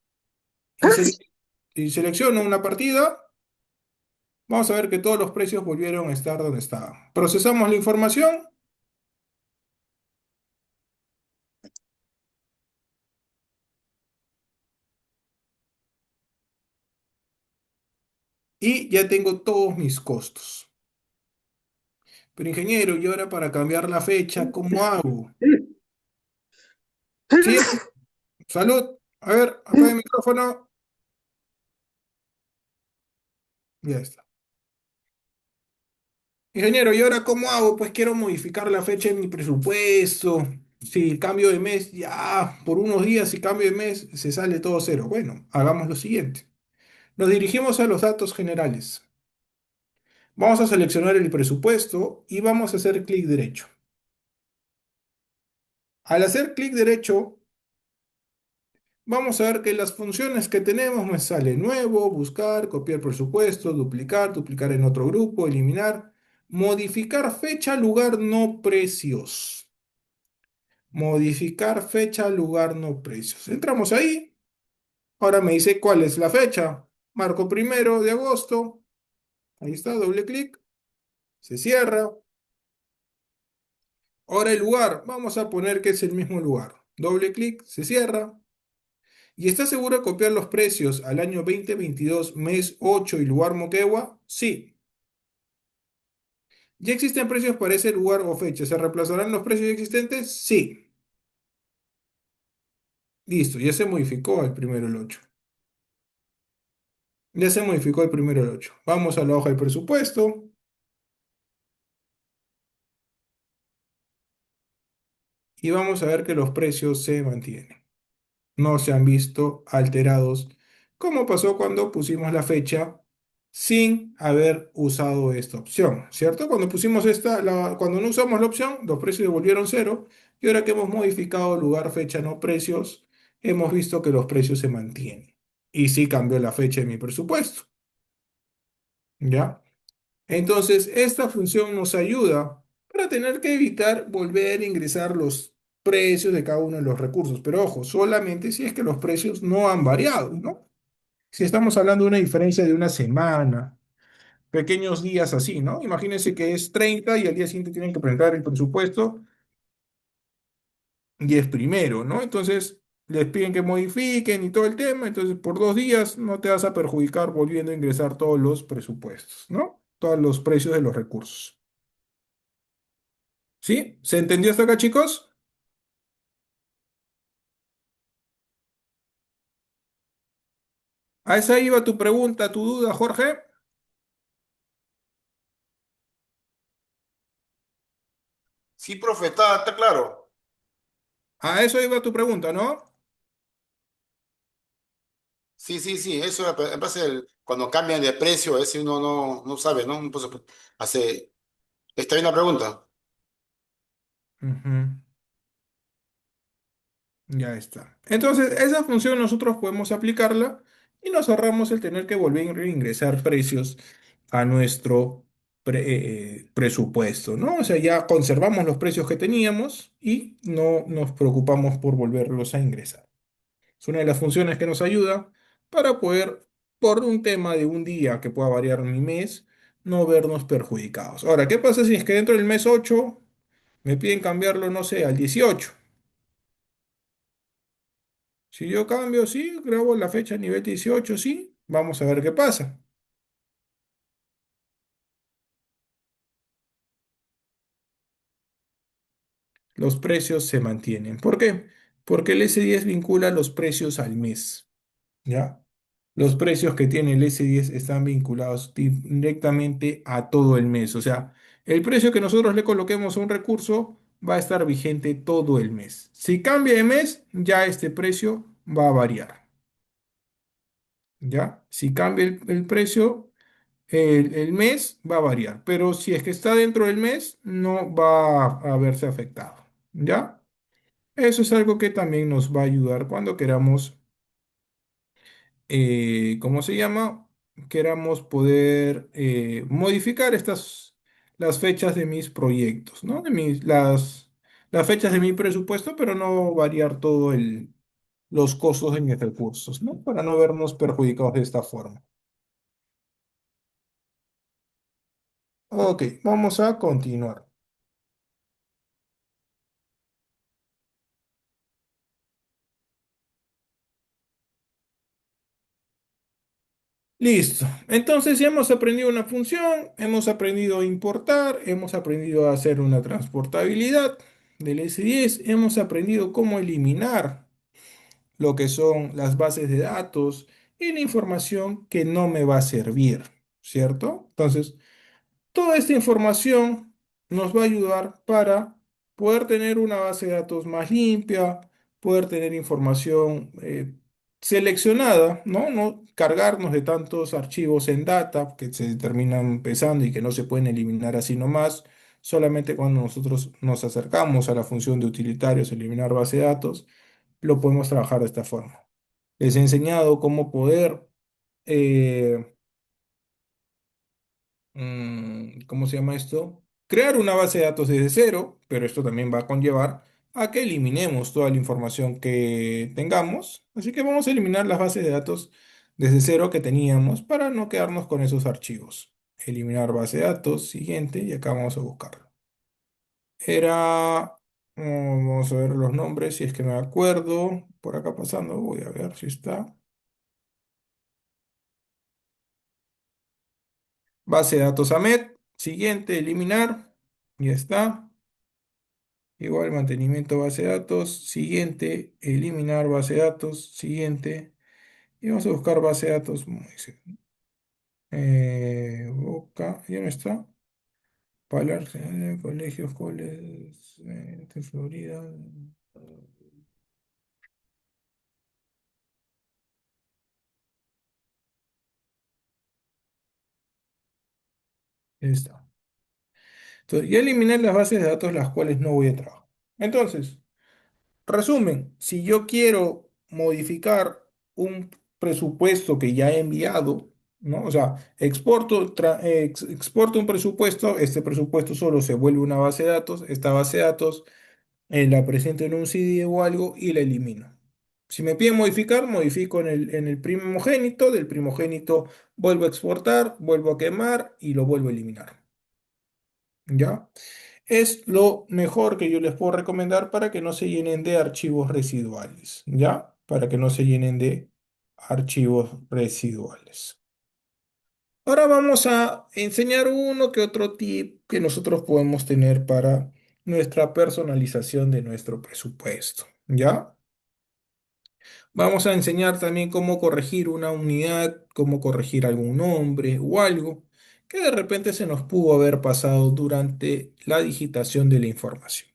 y, y selecciono una partida, vamos a ver que todos los precios volvieron a estar donde estaban. Procesamos la información y ya tengo todos mis costos. Pero ingeniero, ¿y ahora para cambiar la fecha, cómo hago? Sí, salud. A ver, apaga el micrófono. Ya está. Ingeniero, ¿y ahora cómo hago? Pues quiero modificar la fecha de mi presupuesto. Si cambio de mes, ya por unos días, si cambio de mes, se sale todo cero. Bueno, hagamos lo siguiente. Nos dirigimos a los datos generales. Vamos a seleccionar el presupuesto y vamos a hacer clic derecho. Al hacer clic derecho, vamos a ver que las funciones que tenemos me sale nuevo, buscar, copiar presupuesto, duplicar, duplicar en otro grupo, eliminar, modificar fecha, lugar, no precios. Modificar fecha, lugar, no precios. Entramos ahí. Ahora me dice cuál es la fecha. Marco 1 de agosto. Ahí está, doble clic. Se cierra. Ahora el lugar. Vamos a poner que es el mismo lugar. Doble clic, se cierra. ¿Y está seguro de copiar los precios al año 2022, mes 8 y lugar Moquegua? Sí. ¿Ya existen precios para ese lugar o fecha? ¿Se reemplazarán los precios existentes? Sí. Listo, ya se modificó el primero el 8. Ya se modificó el primero el 8. Vamos a la hoja de presupuesto. Y vamos a ver que los precios se mantienen. No se han visto alterados, como pasó cuando pusimos la fecha sin haber usado esta opción, ¿cierto? Cuando pusimos cuando no usamos la opción, los precios volvieron cero, y ahora que hemos modificado lugar, fecha, no precios, hemos visto que los precios se mantienen. Y sí cambió la fecha de mi presupuesto, ¿ya? Entonces, esta función nos ayuda para tener que evitar volver a ingresar los precios de cada uno de los recursos. Pero ojo, solamente si es que los precios no han variado, ¿no? Si estamos hablando de una diferencia de una semana, pequeños días así, ¿no? Imagínense que es 30 y al día siguiente tienen que presentar el presupuesto y es primero, ¿no? Entonces, les piden que modifiquen y todo el tema. Entonces, por 2 días no te vas a perjudicar volviendo a ingresar todos los presupuestos, ¿no? Todos los precios de los recursos. ¿Sí? ¿Se entendió hasta acá, chicos? A esa iba tu pregunta, tu duda, Jorge. Sí, profe, está claro. A eso iba tu pregunta, ¿no? Sí, sí, sí, eso en base cuando cambian de precio, ese uno no sabe, ¿no? Pues, hace, ¿está bien la pregunta? Ujú. Ya está. Entonces, esa función nosotros podemos aplicarla y nos ahorramos el tener que volver a ingresar precios a nuestro presupuesto, ¿no? O sea, ya conservamos los precios que teníamos y no nos preocupamos por volverlos a ingresar. Es una de las funciones que nos ayuda para poder, por un tema de un día que pueda variar mi mes, no vernos perjudicados. Ahora, ¿qué pasa si es que dentro del mes 8 me piden cambiarlo, no sé, al 18? Si yo cambio, sí, grabo la fecha a nivel 18, sí, vamos a ver qué pasa. Los precios se mantienen. ¿Por qué? Porque el S10 vincula los precios al mes, ¿ya? Los precios que tiene el S10 están vinculados directamente a todo el mes. O sea, el precio que nosotros le coloquemos a un recurso va a estar vigente todo el mes. Si cambia de mes, ya este precio va a variar, ¿ya? Si cambia el precio, el mes va a variar, pero si es que está dentro del mes, no va a verse afectado, ¿ya? Eso es algo que también nos va a ayudar cuando queramos, ¿cómo se llama? Queramos poder modificar las fechas de mis proyectos, ¿no? Las fechas de mi presupuesto, pero no variar los costos de mis recursos, ¿no? Para no vernos perjudicados de esta forma. Ok, vamos a continuar. Listo. Entonces ya hemos aprendido una función, hemos aprendido a importar, hemos aprendido a hacer una transportabilidad del S10, hemos aprendido cómo eliminar lo que son las bases de datos y la información que no me va a servir, ¿cierto? Entonces, toda esta información nos va a ayudar para poder tener una base de datos más limpia, poder tener información seleccionada, ¿no? No cargarnos de tantos archivos en data que se terminan pesando y que no se pueden eliminar así nomás. Solamente cuando nosotros nos acercamos a la función de utilitarios, eliminar base de datos, lo podemos trabajar de esta forma. Les he enseñado cómo poder eh, ¿cómo se llama esto? Crear una base de datos desde cero, pero esto también va a conllevar a que eliminemos toda la información que tengamos. Así que vamos a eliminar las bases de datos desde cero que teníamos para no quedarnos con esos archivos. Eliminar base de datos, siguiente, y acá vamos a buscarlo. Era, vamos a ver los nombres, si es que me acuerdo. Por acá pasando, voy a ver si está. Base de datos AMET, siguiente, eliminar, ya está. Igual mantenimiento base de datos, siguiente, eliminar base de datos, siguiente. Y vamos a buscar base de datos, como dice, Boca, ya no está. Palar, colegios, coles, de Florida. Ya está. Entonces, ya eliminé las bases de datos las cuales no voy a trabajar. Entonces, resumen, si yo quiero modificar un presupuesto que ya he enviado, ¿no? O sea, exporto un presupuesto, este presupuesto solo se vuelve una base de datos, esta base de datos la presento en un CD o algo y la elimino. Si me piden modificar, modifico en el primogénito, del primogénito vuelvo a exportar, vuelvo a quemar y lo vuelvo a eliminar. ¿Ya? Es lo mejor que yo les puedo recomendar para que no se llenen de archivos residuales, ¿ya? Para que no se llenen de archivos residuales. Ahora vamos a enseñar uno que otro tip que nosotros podemos tener para nuestra personalización de nuestro presupuesto, ¿ya? Vamos a enseñar también cómo corregir una unidad, cómo corregir algún nombre o algo que de repente se nos pudo haber pasado durante la digitación de la información.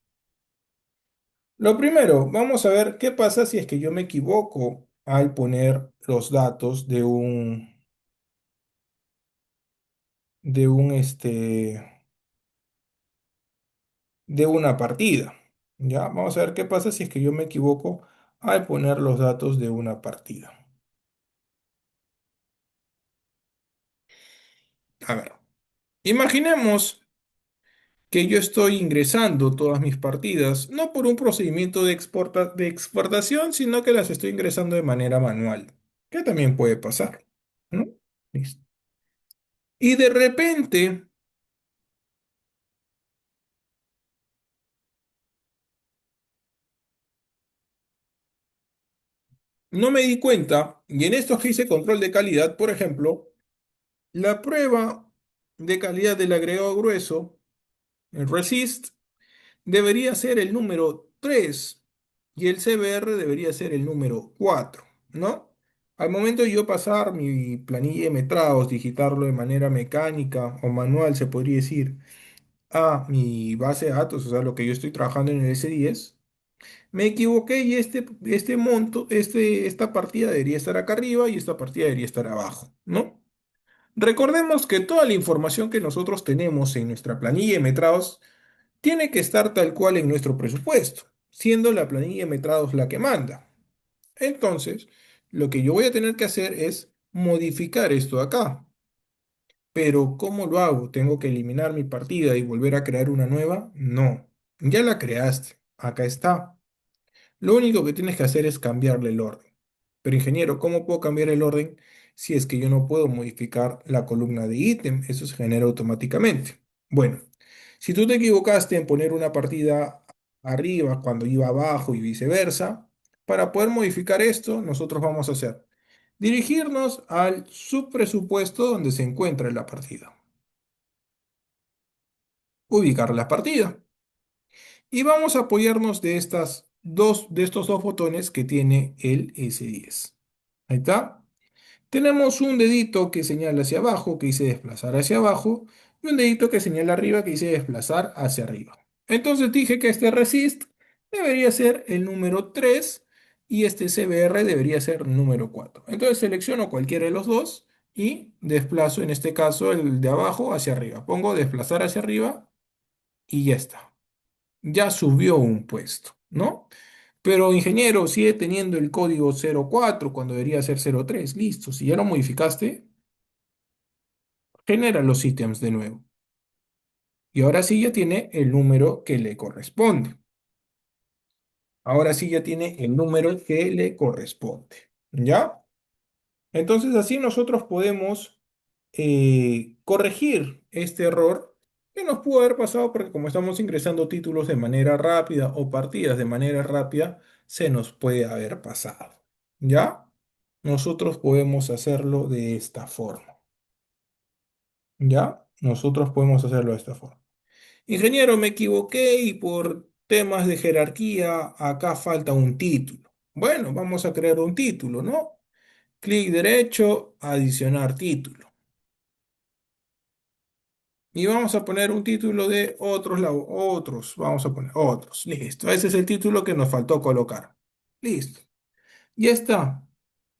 Lo primero, vamos a ver qué pasa si es que yo me equivoco al poner los datos de un, de una partida. Ya, vamos a ver qué pasa si es que yo me equivoco al poner los datos de una partida. A ver, imaginemos que yo estoy ingresando todas mis partidas, no por un procedimiento de exportación, sino que las estoy ingresando de manera manual, que también puede pasar, ¿no? Listo. Y de repente no me di cuenta, y en estos que hice control de calidad, por ejemplo, la prueba de calidad del agregado grueso, el resist, debería ser el número 3 y el CBR debería ser el número 4, ¿no? Al momento de yo pasar mi planilla de metrados, digitarlo de manera mecánica o manual, se podría decir, a mi base de datos, o sea, lo que yo estoy trabajando en el S10, me equivoqué y este monto, esta partida debería estar acá arriba y esta partida debería estar abajo, ¿no? Recordemos que toda la información que nosotros tenemos en nuestra planilla de metrados tiene que estar tal cual en nuestro presupuesto, siendo la planilla de metrados la que manda. Entonces, lo que yo voy a tener que hacer es modificar esto acá. Pero ¿cómo lo hago? ¿Tengo que eliminar mi partida y volver a crear una nueva? No, ya la creaste. Acá está. Lo único que tienes que hacer es cambiarle el orden. Pero ingeniero, ¿cómo puedo cambiar el orden si es que yo no puedo modificar la columna de ítem? Eso se genera automáticamente. Bueno, si tú te equivocaste en poner una partida arriba cuando iba abajo y viceversa, para poder modificar esto, nosotros vamos a hacer dirigirnos al subpresupuesto donde se encuentra la partida, ubicar la partida y vamos a apoyarnos de estos dos botones que tiene el S10. Ahí está. Tenemos un dedito que señala hacia abajo, que dice desplazar hacia abajo, y un dedito que señala arriba, que dice desplazar hacia arriba. Entonces dije que este resist debería ser el número 3 y este CBR debería ser número 4. Entonces selecciono cualquiera de los dos y desplazo, en este caso, el de abajo hacia arriba. Pongo desplazar hacia arriba y ya está. Ya subió un puesto, ¿no? Pero ingeniero, sigue teniendo el código 04 cuando debería ser 03. Listo, si ya lo modificaste, genera los ítems de nuevo. Y ahora sí ya tiene el número que le corresponde. Ahora sí ya tiene el número que le corresponde. ¿Ya? Entonces así nosotros podemos corregir este error que nos pudo haber pasado porque como estamos ingresando títulos de manera rápida o partidas de manera rápida, se nos puede haber pasado. ¿Ya? Nosotros podemos hacerlo de esta forma. ¿Ya? Nosotros podemos hacerlo de esta forma. Ingeniero, me equivoqué y por temas de jerarquía acá falta un título. Bueno, vamos a crear un título, ¿no? Clic derecho, adicionar título. Y vamos a poner un título de otros, vamos a poner otros. Listo, ese es el título que nos faltó colocar. Listo, ya está.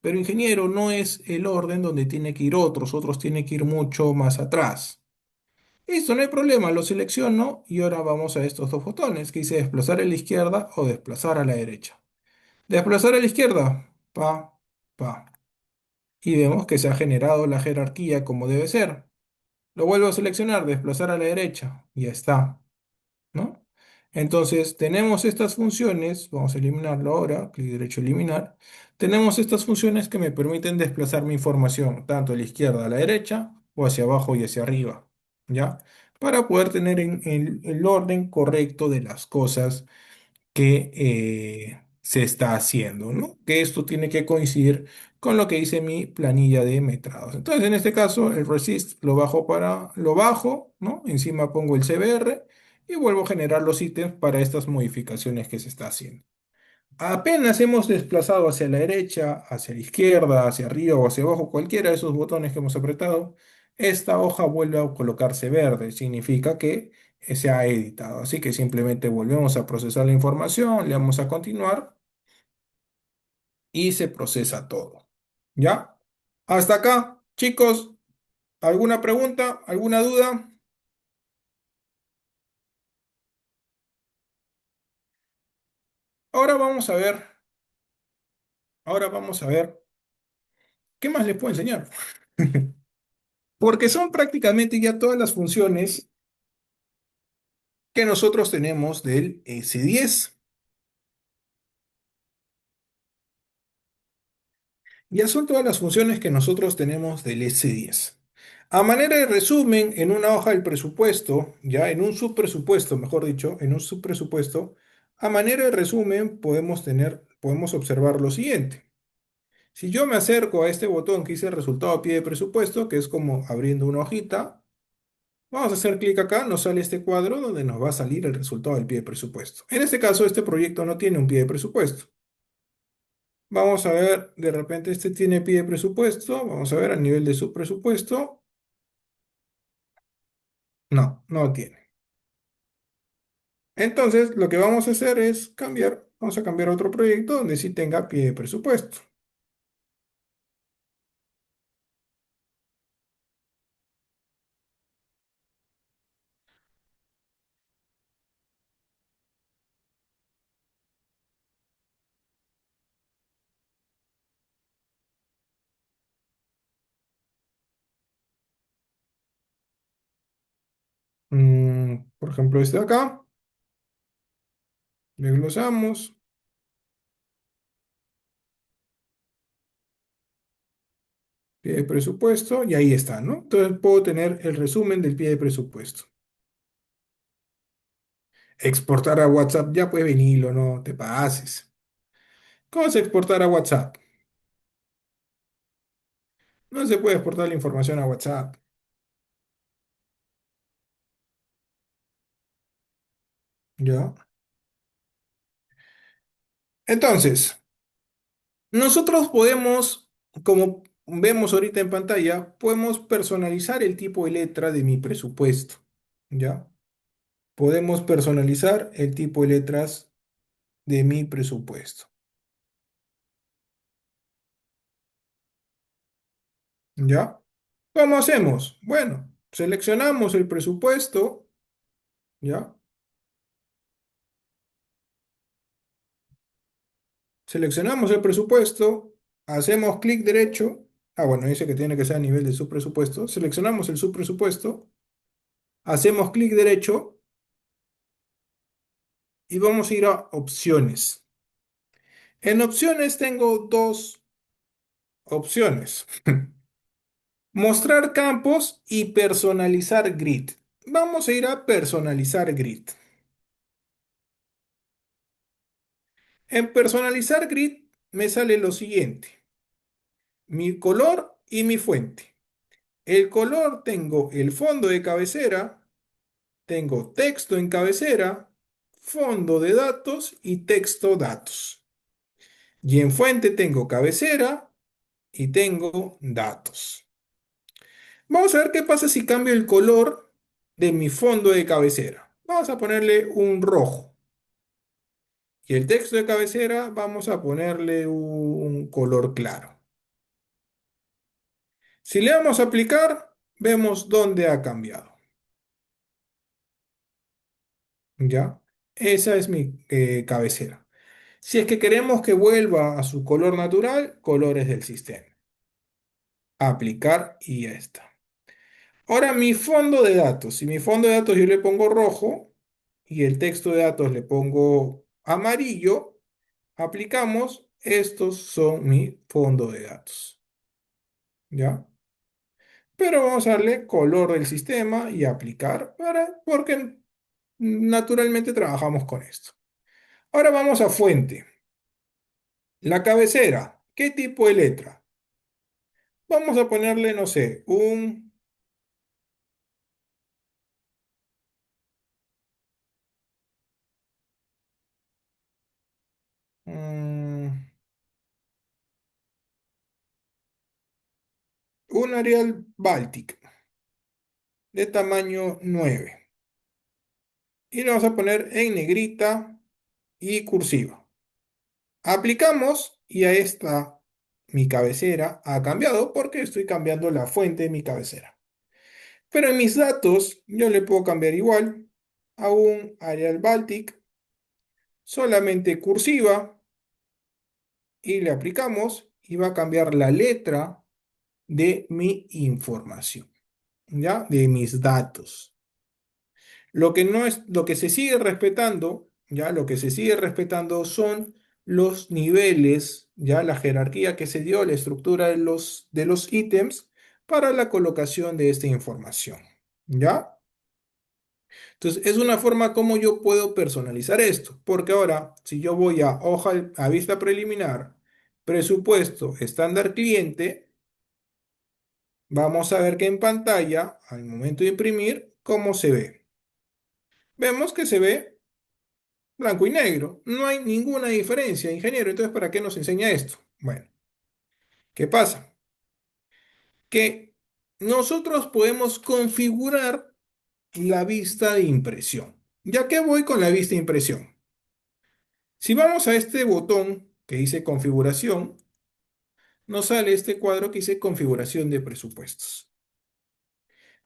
Pero ingeniero, no es el orden donde tiene que ir otros tienen que ir mucho más atrás. Listo, no hay problema, lo selecciono y ahora vamos a estos dos botones que dice desplazar a la izquierda o desplazar a la derecha. Desplazar a la izquierda, pa. Y vemos que se ha generado la jerarquía como debe ser. Lo vuelvo a seleccionar, desplazar a la derecha, y ya está, ¿no? Entonces, tenemos estas funciones, vamos a eliminarlo ahora, clic derecho eliminar. Tenemos estas funciones que me permiten desplazar mi información tanto a la izquierda a la derecha o hacia abajo y hacia arriba, ¿ya? Para poder tener el orden correcto de las cosas que se está haciendo, ¿no? Que esto tiene que coincidir con lo que dice mi planilla de metrados. Entonces, en este caso, el resist lo bajo, ¿no? Encima pongo el CBR y vuelvo a generar los ítems para estas modificaciones que se está haciendo. Apenas hemos desplazado hacia la derecha, hacia la izquierda, hacia arriba o hacia abajo, cualquiera de esos botones que hemos apretado, esta hoja vuelve a colocarse verde. Significa que se ha editado. Así que simplemente volvemos a procesar la información, le damos a continuar y se procesa todo. ¿Ya? Hasta acá, chicos, ¿alguna pregunta? ¿Alguna duda? Ahora vamos a ver, ahora vamos a ver qué más les puedo enseñar. Porque son prácticamente ya todas las funciones que nosotros tenemos del S10. Ya son todas las funciones que nosotros tenemos del S10. A manera de resumen, en una hoja del presupuesto, ya en un subpresupuesto, mejor dicho, en un subpresupuesto, a manera de resumen podemos observar lo siguiente. Si yo me acerco a este botón que dice resultado a pie de presupuesto, que es como abriendo una hojita, vamos a hacer clic acá, nos sale este cuadro donde nos va a salir el resultado del pie de presupuesto. En este caso, este proyecto no tiene un pie de presupuesto. Vamos a ver, de repente este tiene pie de presupuesto. Vamos a ver a nivel de su presupuesto. No, no tiene. Entonces, lo que vamos a hacer es cambiar. Vamos a cambiar a otro proyecto donde sí tenga pie de presupuesto. Por ejemplo, este de acá. Desglosamos. Pie de presupuesto. Y ahí está, ¿no? Entonces puedo tener el resumen del pie de presupuesto. Exportar a WhatsApp. Ya puede venirlo, no te pases. ¿Cómo se exportar a WhatsApp? No se puede exportar la información a WhatsApp. ¿Ya? Entonces, nosotros podemos, como vemos ahorita en pantalla, podemos personalizar el tipo de letra de mi presupuesto. ¿Ya? Podemos personalizar el tipo de letras de mi presupuesto. ¿Ya? ¿Cómo hacemos? Bueno, seleccionamos el presupuesto. ¿Ya? Seleccionamos el presupuesto, hacemos clic derecho. Ah, bueno, dice que tiene que ser a nivel de su presupuesto. Seleccionamos el subpresupuesto, hacemos clic derecho y vamos a ir a opciones. En opciones tengo dos opciones. Mostrar campos y personalizar grid. Vamos a ir a personalizar grid. En personalizar grid me sale lo siguiente. Mi color y mi fuente. El color tengo el fondo de cabecera, tengo texto en cabecera, fondo de datos y texto datos. Y en fuente tengo cabecera y tengo datos. Vamos a ver qué pasa si cambio el color de mi fondo de cabecera. Vamos a ponerle un rojo. Y el texto de cabecera vamos a ponerle un color claro. Si le damos a aplicar, vemos dónde ha cambiado. ¿Ya? Esa es mi cabecera. Si es que queremos que vuelva a su color natural, colores del sistema. Aplicar y ya está. Ahora mi fondo de datos. Si mi fondo de datos yo le pongo rojo y el texto de datos le pongo amarillo, aplicamos. Estos son mi fondo de datos. ¿Ya? Pero vamos a darle color del sistema y aplicar porque naturalmente trabajamos con esto. Ahora vamos a fuente. La cabecera. ¿Qué tipo de letra? Vamos a ponerle, no sé, mm, un Arial Baltic de tamaño 9. Y lo vamos a poner en negrita y cursiva. Aplicamos y ahí está mi cabecera. Ha cambiado porque estoy cambiando la fuente de mi cabecera. Pero en mis datos yo le puedo cambiar igual a un Arial Baltic solamente cursiva y le aplicamos y va a cambiar la letra de mi información, ¿ya? De mis datos. Lo que no es, lo que se sigue respetando, ¿ya? Lo que se sigue respetando son los niveles, ¿ya? La jerarquía que se dio, la estructura de los ítems para la colocación de esta información, ¿ya? Entonces, es una forma como yo puedo personalizar esto, porque ahora, si yo voy a hoja, a vista preliminar, presupuesto, estándar cliente, vamos a ver que en pantalla, al momento de imprimir, ¿cómo se ve? Vemos que se ve blanco y negro. No hay ninguna diferencia, ingeniero. Entonces, ¿para qué nos enseña esto? Bueno, ¿qué pasa? Que nosotros podemos configurar la vista de impresión. ¿Ya que voy con la vista de impresión? Si vamos a este botón que dice configuración, nos sale este cuadro que dice configuración de presupuestos.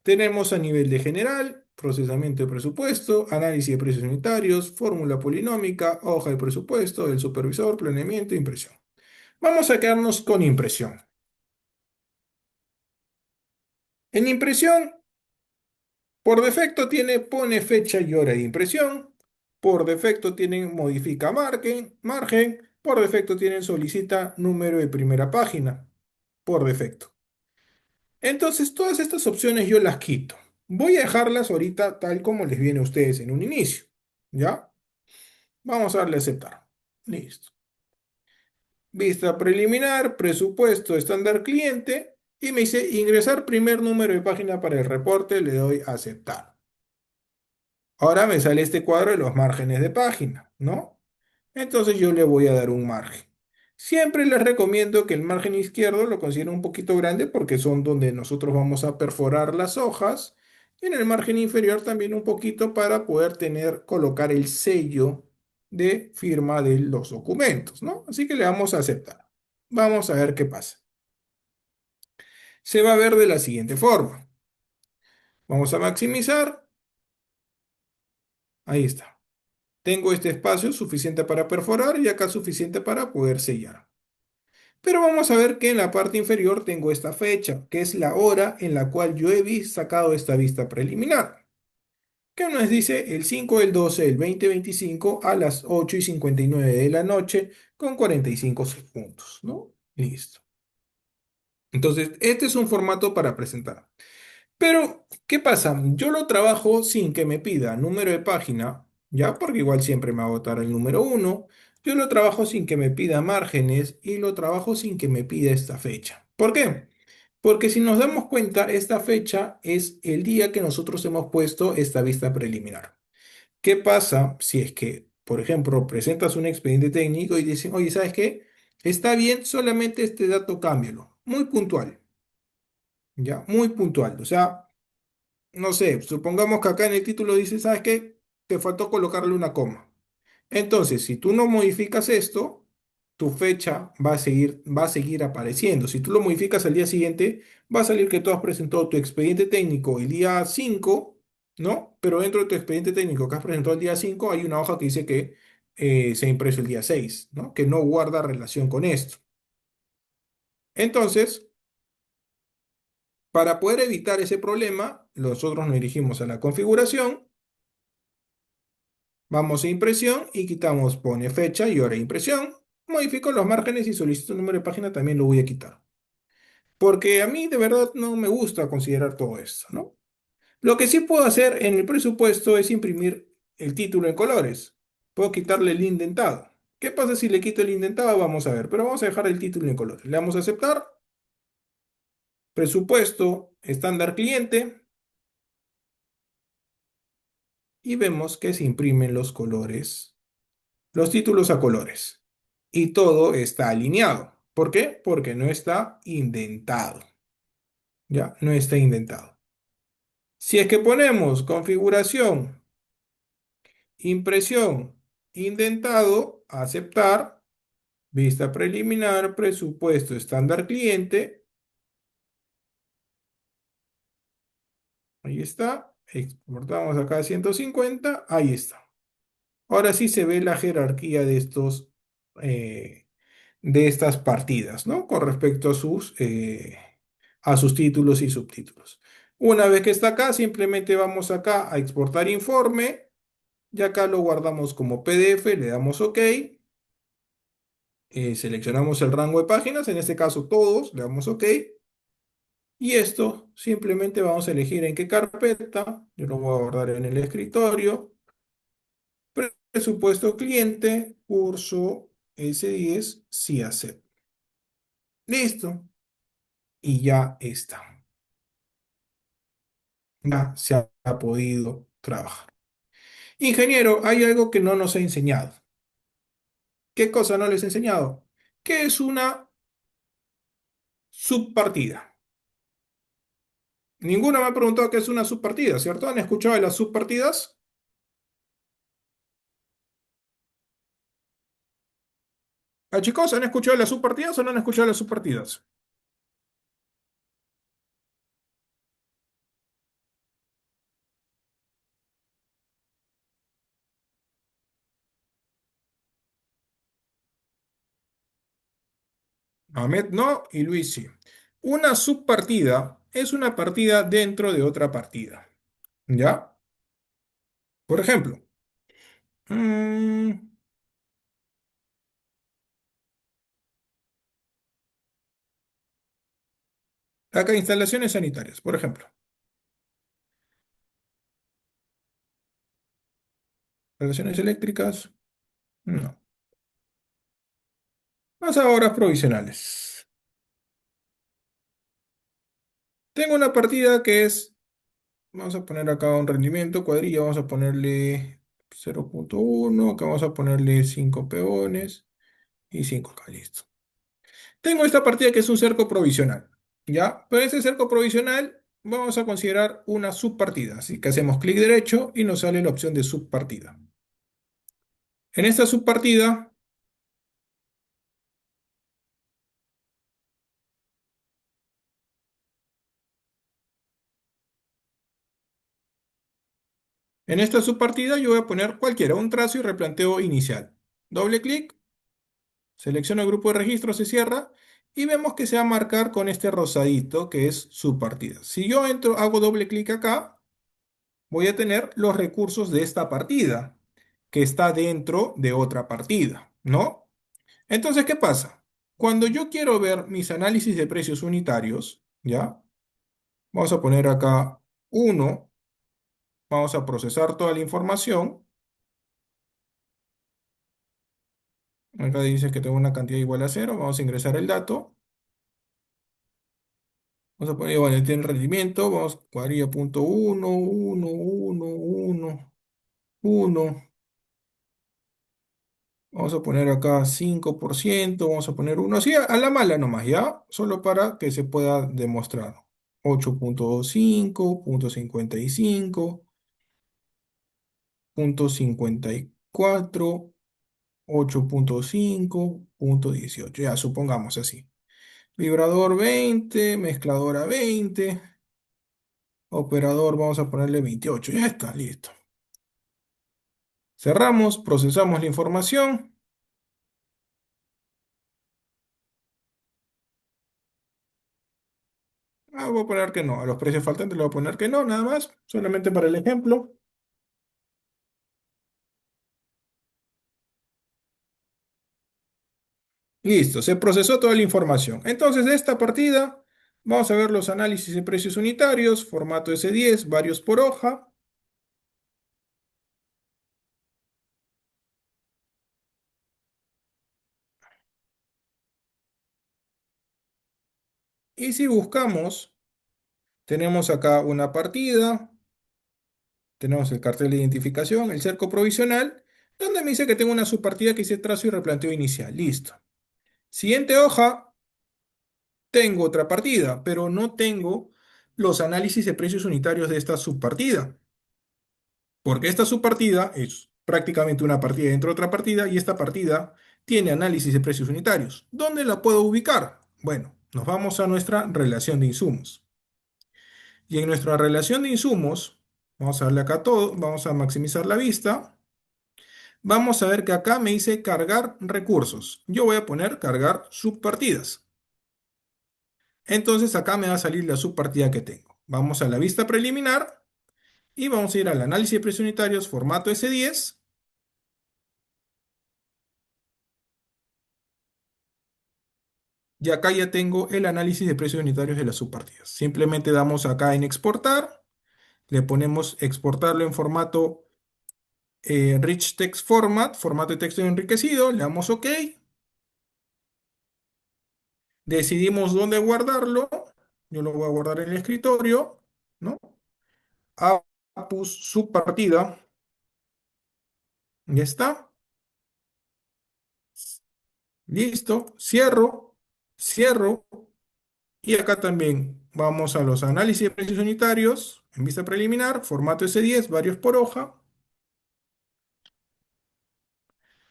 Tenemos a nivel de general, procesamiento de presupuesto, análisis de precios unitarios, fórmula polinómica, hoja de presupuesto, el supervisor, planeamiento e impresión. Vamos a quedarnos con impresión. En impresión, por defecto pone fecha y hora de impresión. Por defecto tienen modifica margen. Por defecto tienen solicita número de primera página. Por defecto. Entonces, todas estas opciones yo las quito. Voy a dejarlas ahorita tal como les viene a ustedes en un inicio. ¿Ya? Vamos a darle a aceptar. Listo. Vista preliminar, presupuesto, estándar cliente. Y me dice ingresar primer número de página para el reporte. Le doy a aceptar. Ahora me sale este cuadro de los márgenes de página, ¿no? Entonces yo le voy a dar un margen. Siempre les recomiendo que el margen izquierdo lo consideren un poquito grande porque son donde nosotros vamos a perforar las hojas. Y en el margen inferior también un poquito para poder colocar el sello de firma de los documentos, ¿no? Así que le vamos a aceptar. Vamos a ver qué pasa. Se va a ver de la siguiente forma. Vamos a maximizar. Ahí está. Tengo este espacio suficiente para perforar y acá suficiente para poder sellar. Pero vamos a ver que en la parte inferior tengo esta fecha, que es la hora en la cual yo he sacado esta vista preliminar, que nos dice el 5 del 12 del 2025 a las 8:59 de la noche con 45 segundos, ¿no? Listo. Entonces, este es un formato para presentar. Pero, ¿qué pasa? Yo lo trabajo sin que me pida número de página, ¿ya? Porque igual siempre me va a botar el número uno. Yo lo trabajo sin que me pida márgenes y lo trabajo sin que me pida esta fecha. ¿Por qué? Porque si nos damos cuenta, esta fecha es el día que nosotros hemos puesto esta vista preliminar. ¿Qué pasa si es que, por ejemplo, presentas un expediente técnico y dicen, oye, ¿sabes qué? Está bien, solamente este dato cámbialo. Muy puntual, ¿ya? Muy puntual. O sea, no sé, supongamos que acá en el título dice, ¿sabes qué? Te faltó colocarle una coma. Entonces, si tú no modificas esto, tu fecha va a seguir apareciendo. Si tú lo modificas al día siguiente, va a salir que tú has presentado tu expediente técnico el día 5, ¿no? Pero dentro de tu expediente técnico que has presentado el día 5 hay una hoja que dice que se ha impreso el día 6, ¿no? Que no guarda relación con esto. Entonces, para poder evitar ese problema, nosotros nos dirigimos a la configuración. Vamos a impresión y quitamos pone fecha y hora de impresión. Modifico los márgenes y solicito número de página también lo voy a quitar. Porque a mí de verdad no me gusta considerar todo esto, ¿no? Lo que sí puedo hacer en el presupuesto es imprimir el título en colores. Puedo quitarle el indentado. ¿Qué pasa si le quito el indentado? Vamos a ver, pero vamos a dejar el título en colores. Le damos a aceptar. Presupuesto, estándar cliente. Y vemos que se imprimen los colores, los títulos a colores. Y todo está alineado. ¿Por qué? Porque no está indentado. Ya, no está indentado. Si es que ponemos configuración, impresión, indentado, aceptar, vista preliminar, presupuesto, estándar cliente, ahí está. Exportamos acá a 150, ahí está. Ahora sí se ve la jerarquía eh, de estas partidas, ¿no? Con respecto a sus títulos y subtítulos. Una vez que está acá, simplemente vamos acá a exportar informe y acá lo guardamos como PDF, le damos OK, seleccionamos el rango de páginas, en este caso todos, le damos OK. Y esto simplemente vamos a elegir en qué carpeta. Yo lo voy a guardar en el escritorio. Presupuesto cliente, curso S10, sí acepto. Listo. Y ya está. Ya se ha podido trabajar. Ingeniero, hay algo que no nos ha enseñado. ¿Qué cosa no les he enseñado? ¿Qué es una subpartida? Ninguno me ha preguntado qué es una subpartida, ¿cierto? ¿Han escuchado de las subpartidas? Ah, chicos, ¿han escuchado de las subpartidas o no han escuchado de las subpartidas? Ahmed no y Luis sí. Una subpartida es una partida dentro de otra partida. ¿Ya? Por ejemplo, mm, acá instalaciones sanitarias, por ejemplo. Instalaciones eléctricas, no. Más a obras provisionales. Tengo una partida que es, vamos a poner acá un rendimiento, cuadrilla, vamos a ponerle 0,1, acá vamos a ponerle 5 peones y 5 acá, listo. Tengo esta partida que es un cerco provisional, ¿ya? Pero este cerco provisional vamos a considerar una subpartida, así que hacemos clic derecho y nos sale la opción de subpartida. En esta subpartida, en esta subpartida yo voy a poner cualquiera, un trazo y replanteo inicial. Doble clic, selecciono el grupo de registro, se cierra y vemos que se va a marcar con este rosadito que es subpartida. Si yo entro, hago doble clic acá, voy a tener los recursos de esta partida, que está dentro de otra partida, ¿no? Entonces, ¿qué pasa? Cuando yo quiero ver mis análisis de precios unitarios, ¿ya? Vamos a poner acá uno, vamos a procesar toda la información. Acá dice que tengo una cantidad igual a cero, vamos a ingresar el dato. Vamos a poner, bueno, tiene rendimiento, vamos, cuadrilla punto uno, uno, uno, uno, uno. Vamos a poner acá 5%, vamos a poner uno, así a la mala nomás, ¿ya? Solo para que se pueda demostrar. 8,25, punto 55, punto 54, 8,5, punto 18. Ya, supongamos así. Vibrador 20, mezcladora 20, operador vamos a ponerle 28. Ya está, listo. Cerramos, procesamos la información. Voy a poner que no. A los precios faltantes le voy a poner que no, nada más. Solamente para el ejemplo. Listo, se procesó toda la información. Entonces, de esta partida, vamos a ver los análisis de precios unitarios, formato S10, varios por hoja. Y si buscamos, tenemos acá una partida, tenemos el cartel de identificación, el cerco provisional, donde me dice que tengo una subpartida que dice trazo y replanteo inicial. Listo. Siguiente hoja, tengo otra partida, pero no tengo los análisis de precios unitarios de esta subpartida. Porque esta subpartida es prácticamente una partida dentro de otra partida y esta partida tiene análisis de precios unitarios. ¿Dónde la puedo ubicar? Bueno, nos vamos a nuestra relación de insumos. Y en nuestra relación de insumos, vamos a darle acá todo, vamos a maximizar la vista. Vamos a ver que acá me dice cargar recursos. Yo voy a poner cargar subpartidas. Entonces acá me va a salir la subpartida que tengo. Vamos a la vista preliminar y vamos a ir al análisis de precios unitarios, formato S10. Y acá ya tengo el análisis de precios unitarios de las subpartidas. Simplemente damos acá en exportar, le ponemos exportarlo en formato Rich Text Format, formato de texto enriquecido, le damos OK, decidimos dónde guardarlo, yo lo voy a guardar en el escritorio, ¿no? Apus subpartida, ya está, listo, cierro, cierro, y acá también vamos a los análisis de precios unitarios, en vista preliminar, formato S10, varios por hoja,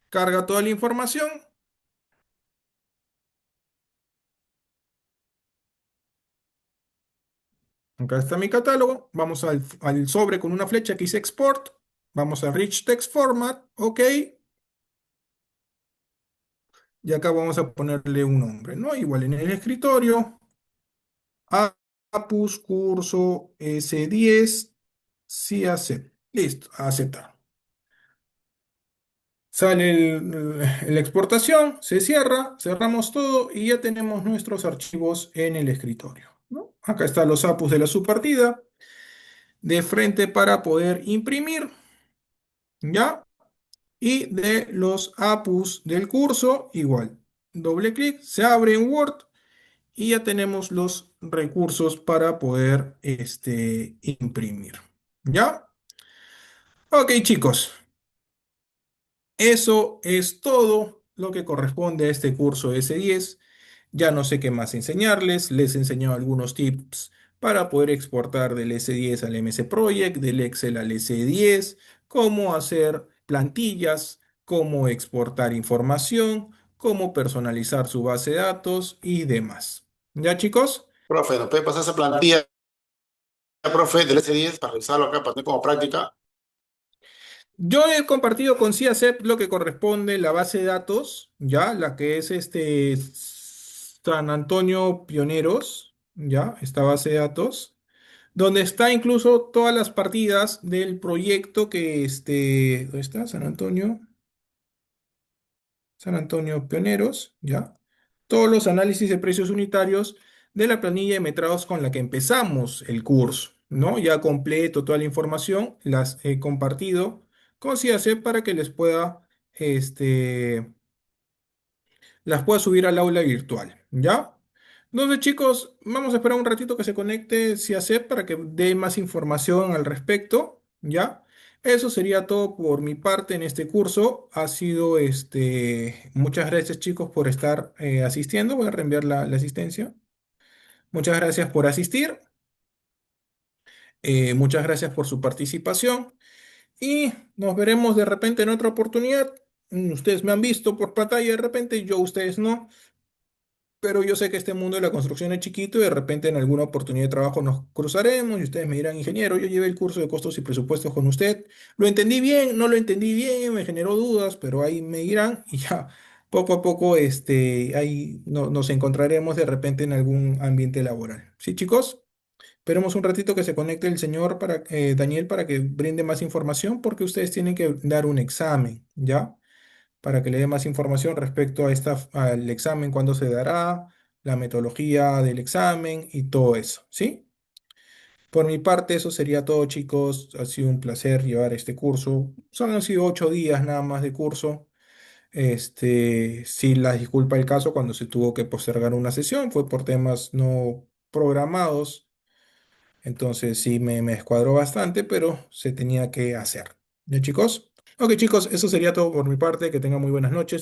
carga toda la información. Acá está mi catálogo. Vamos al sobre con una flecha que dice Export. Vamos a Rich Text Format. OK. Y acá vamos a ponerle un nombre, ¿no? Igual en el escritorio. Apus curso S10. Sí acepto. Listo. Aceptar. Sale la exportación. Se cierra. Cerramos todo y ya tenemos nuestros archivos en el escritorio, ¿no? Acá están los apus de la subpartida. De frente para poder imprimir. ¿Ya? Y de los APUs del curso, igual. Doble clic, se abre en Word y ya tenemos los recursos para poder imprimir. ¿Ya? Ok, chicos, eso es todo lo que corresponde a este curso S10. Ya no sé qué más enseñarles. Les he enseñado algunos tips para poder exportar del S10 al MS Project, del Excel al S10, cómo hacer plantillas, cómo exportar información, cómo personalizar su base de datos y demás. ¿Ya, chicos? Profe, ¿nos puede pasar esa plantilla, profe, del S10 para revisarlo acá, para tener como práctica? Yo he compartido con CIACEP lo que corresponde la base de datos, ya, la que es San Antonio Pioneros, ya, esta base de datos, donde está incluso todas las partidas del proyecto que ¿dónde está? San Antonio Pioneros, ya. Todos los análisis de precios unitarios de la planilla de metrados con la que empezamos el curso, ¿no? Ya completo toda la información, las he compartido con CIACEP para que les pueda, este, las pueda subir al aula virtual, ¿ya? Entonces, chicos, vamos a esperar un ratito que se conecte CIACEP para que dé más información al respecto, ¿ya? Eso sería todo por mi parte en este curso. Ha sido, muchas gracias, chicos, por estar asistiendo. Voy a reenviar la asistencia. Muchas gracias por asistir. Muchas gracias por su participación. Y nos veremos de repente en otra oportunidad. Ustedes me han visto por pantalla de repente, yo ustedes no. Pero yo sé que este mundo de la construcción es chiquito y de repente en alguna oportunidad de trabajo nos cruzaremos y ustedes me dirán, ingeniero, yo llevé el curso de costos y presupuestos con usted. Lo entendí bien, no lo entendí bien, me generó dudas, pero ahí me dirán y ya poco a poco ahí nos encontraremos de repente en algún ambiente laboral. ¿Sí, chicos? Esperemos un ratito que se conecte el señor Daniel para que brinde más información porque ustedes tienen que dar un examen, ¿ya? Para que le dé más información respecto a al examen, cuándo se dará, la metodología del examen y todo eso, ¿sí? Por mi parte, eso sería todo, chicos. Ha sido un placer llevar este curso. Solo han sido 8 días nada más de curso. Sí, la disculpa el caso cuando se tuvo que postergar una sesión, fue por temas no programados. Entonces sí me escuadró bastante, pero se tenía que hacer. ¿Ya, chicos? Ok, chicos, eso sería todo por mi parte. Que tengan muy buenas noches.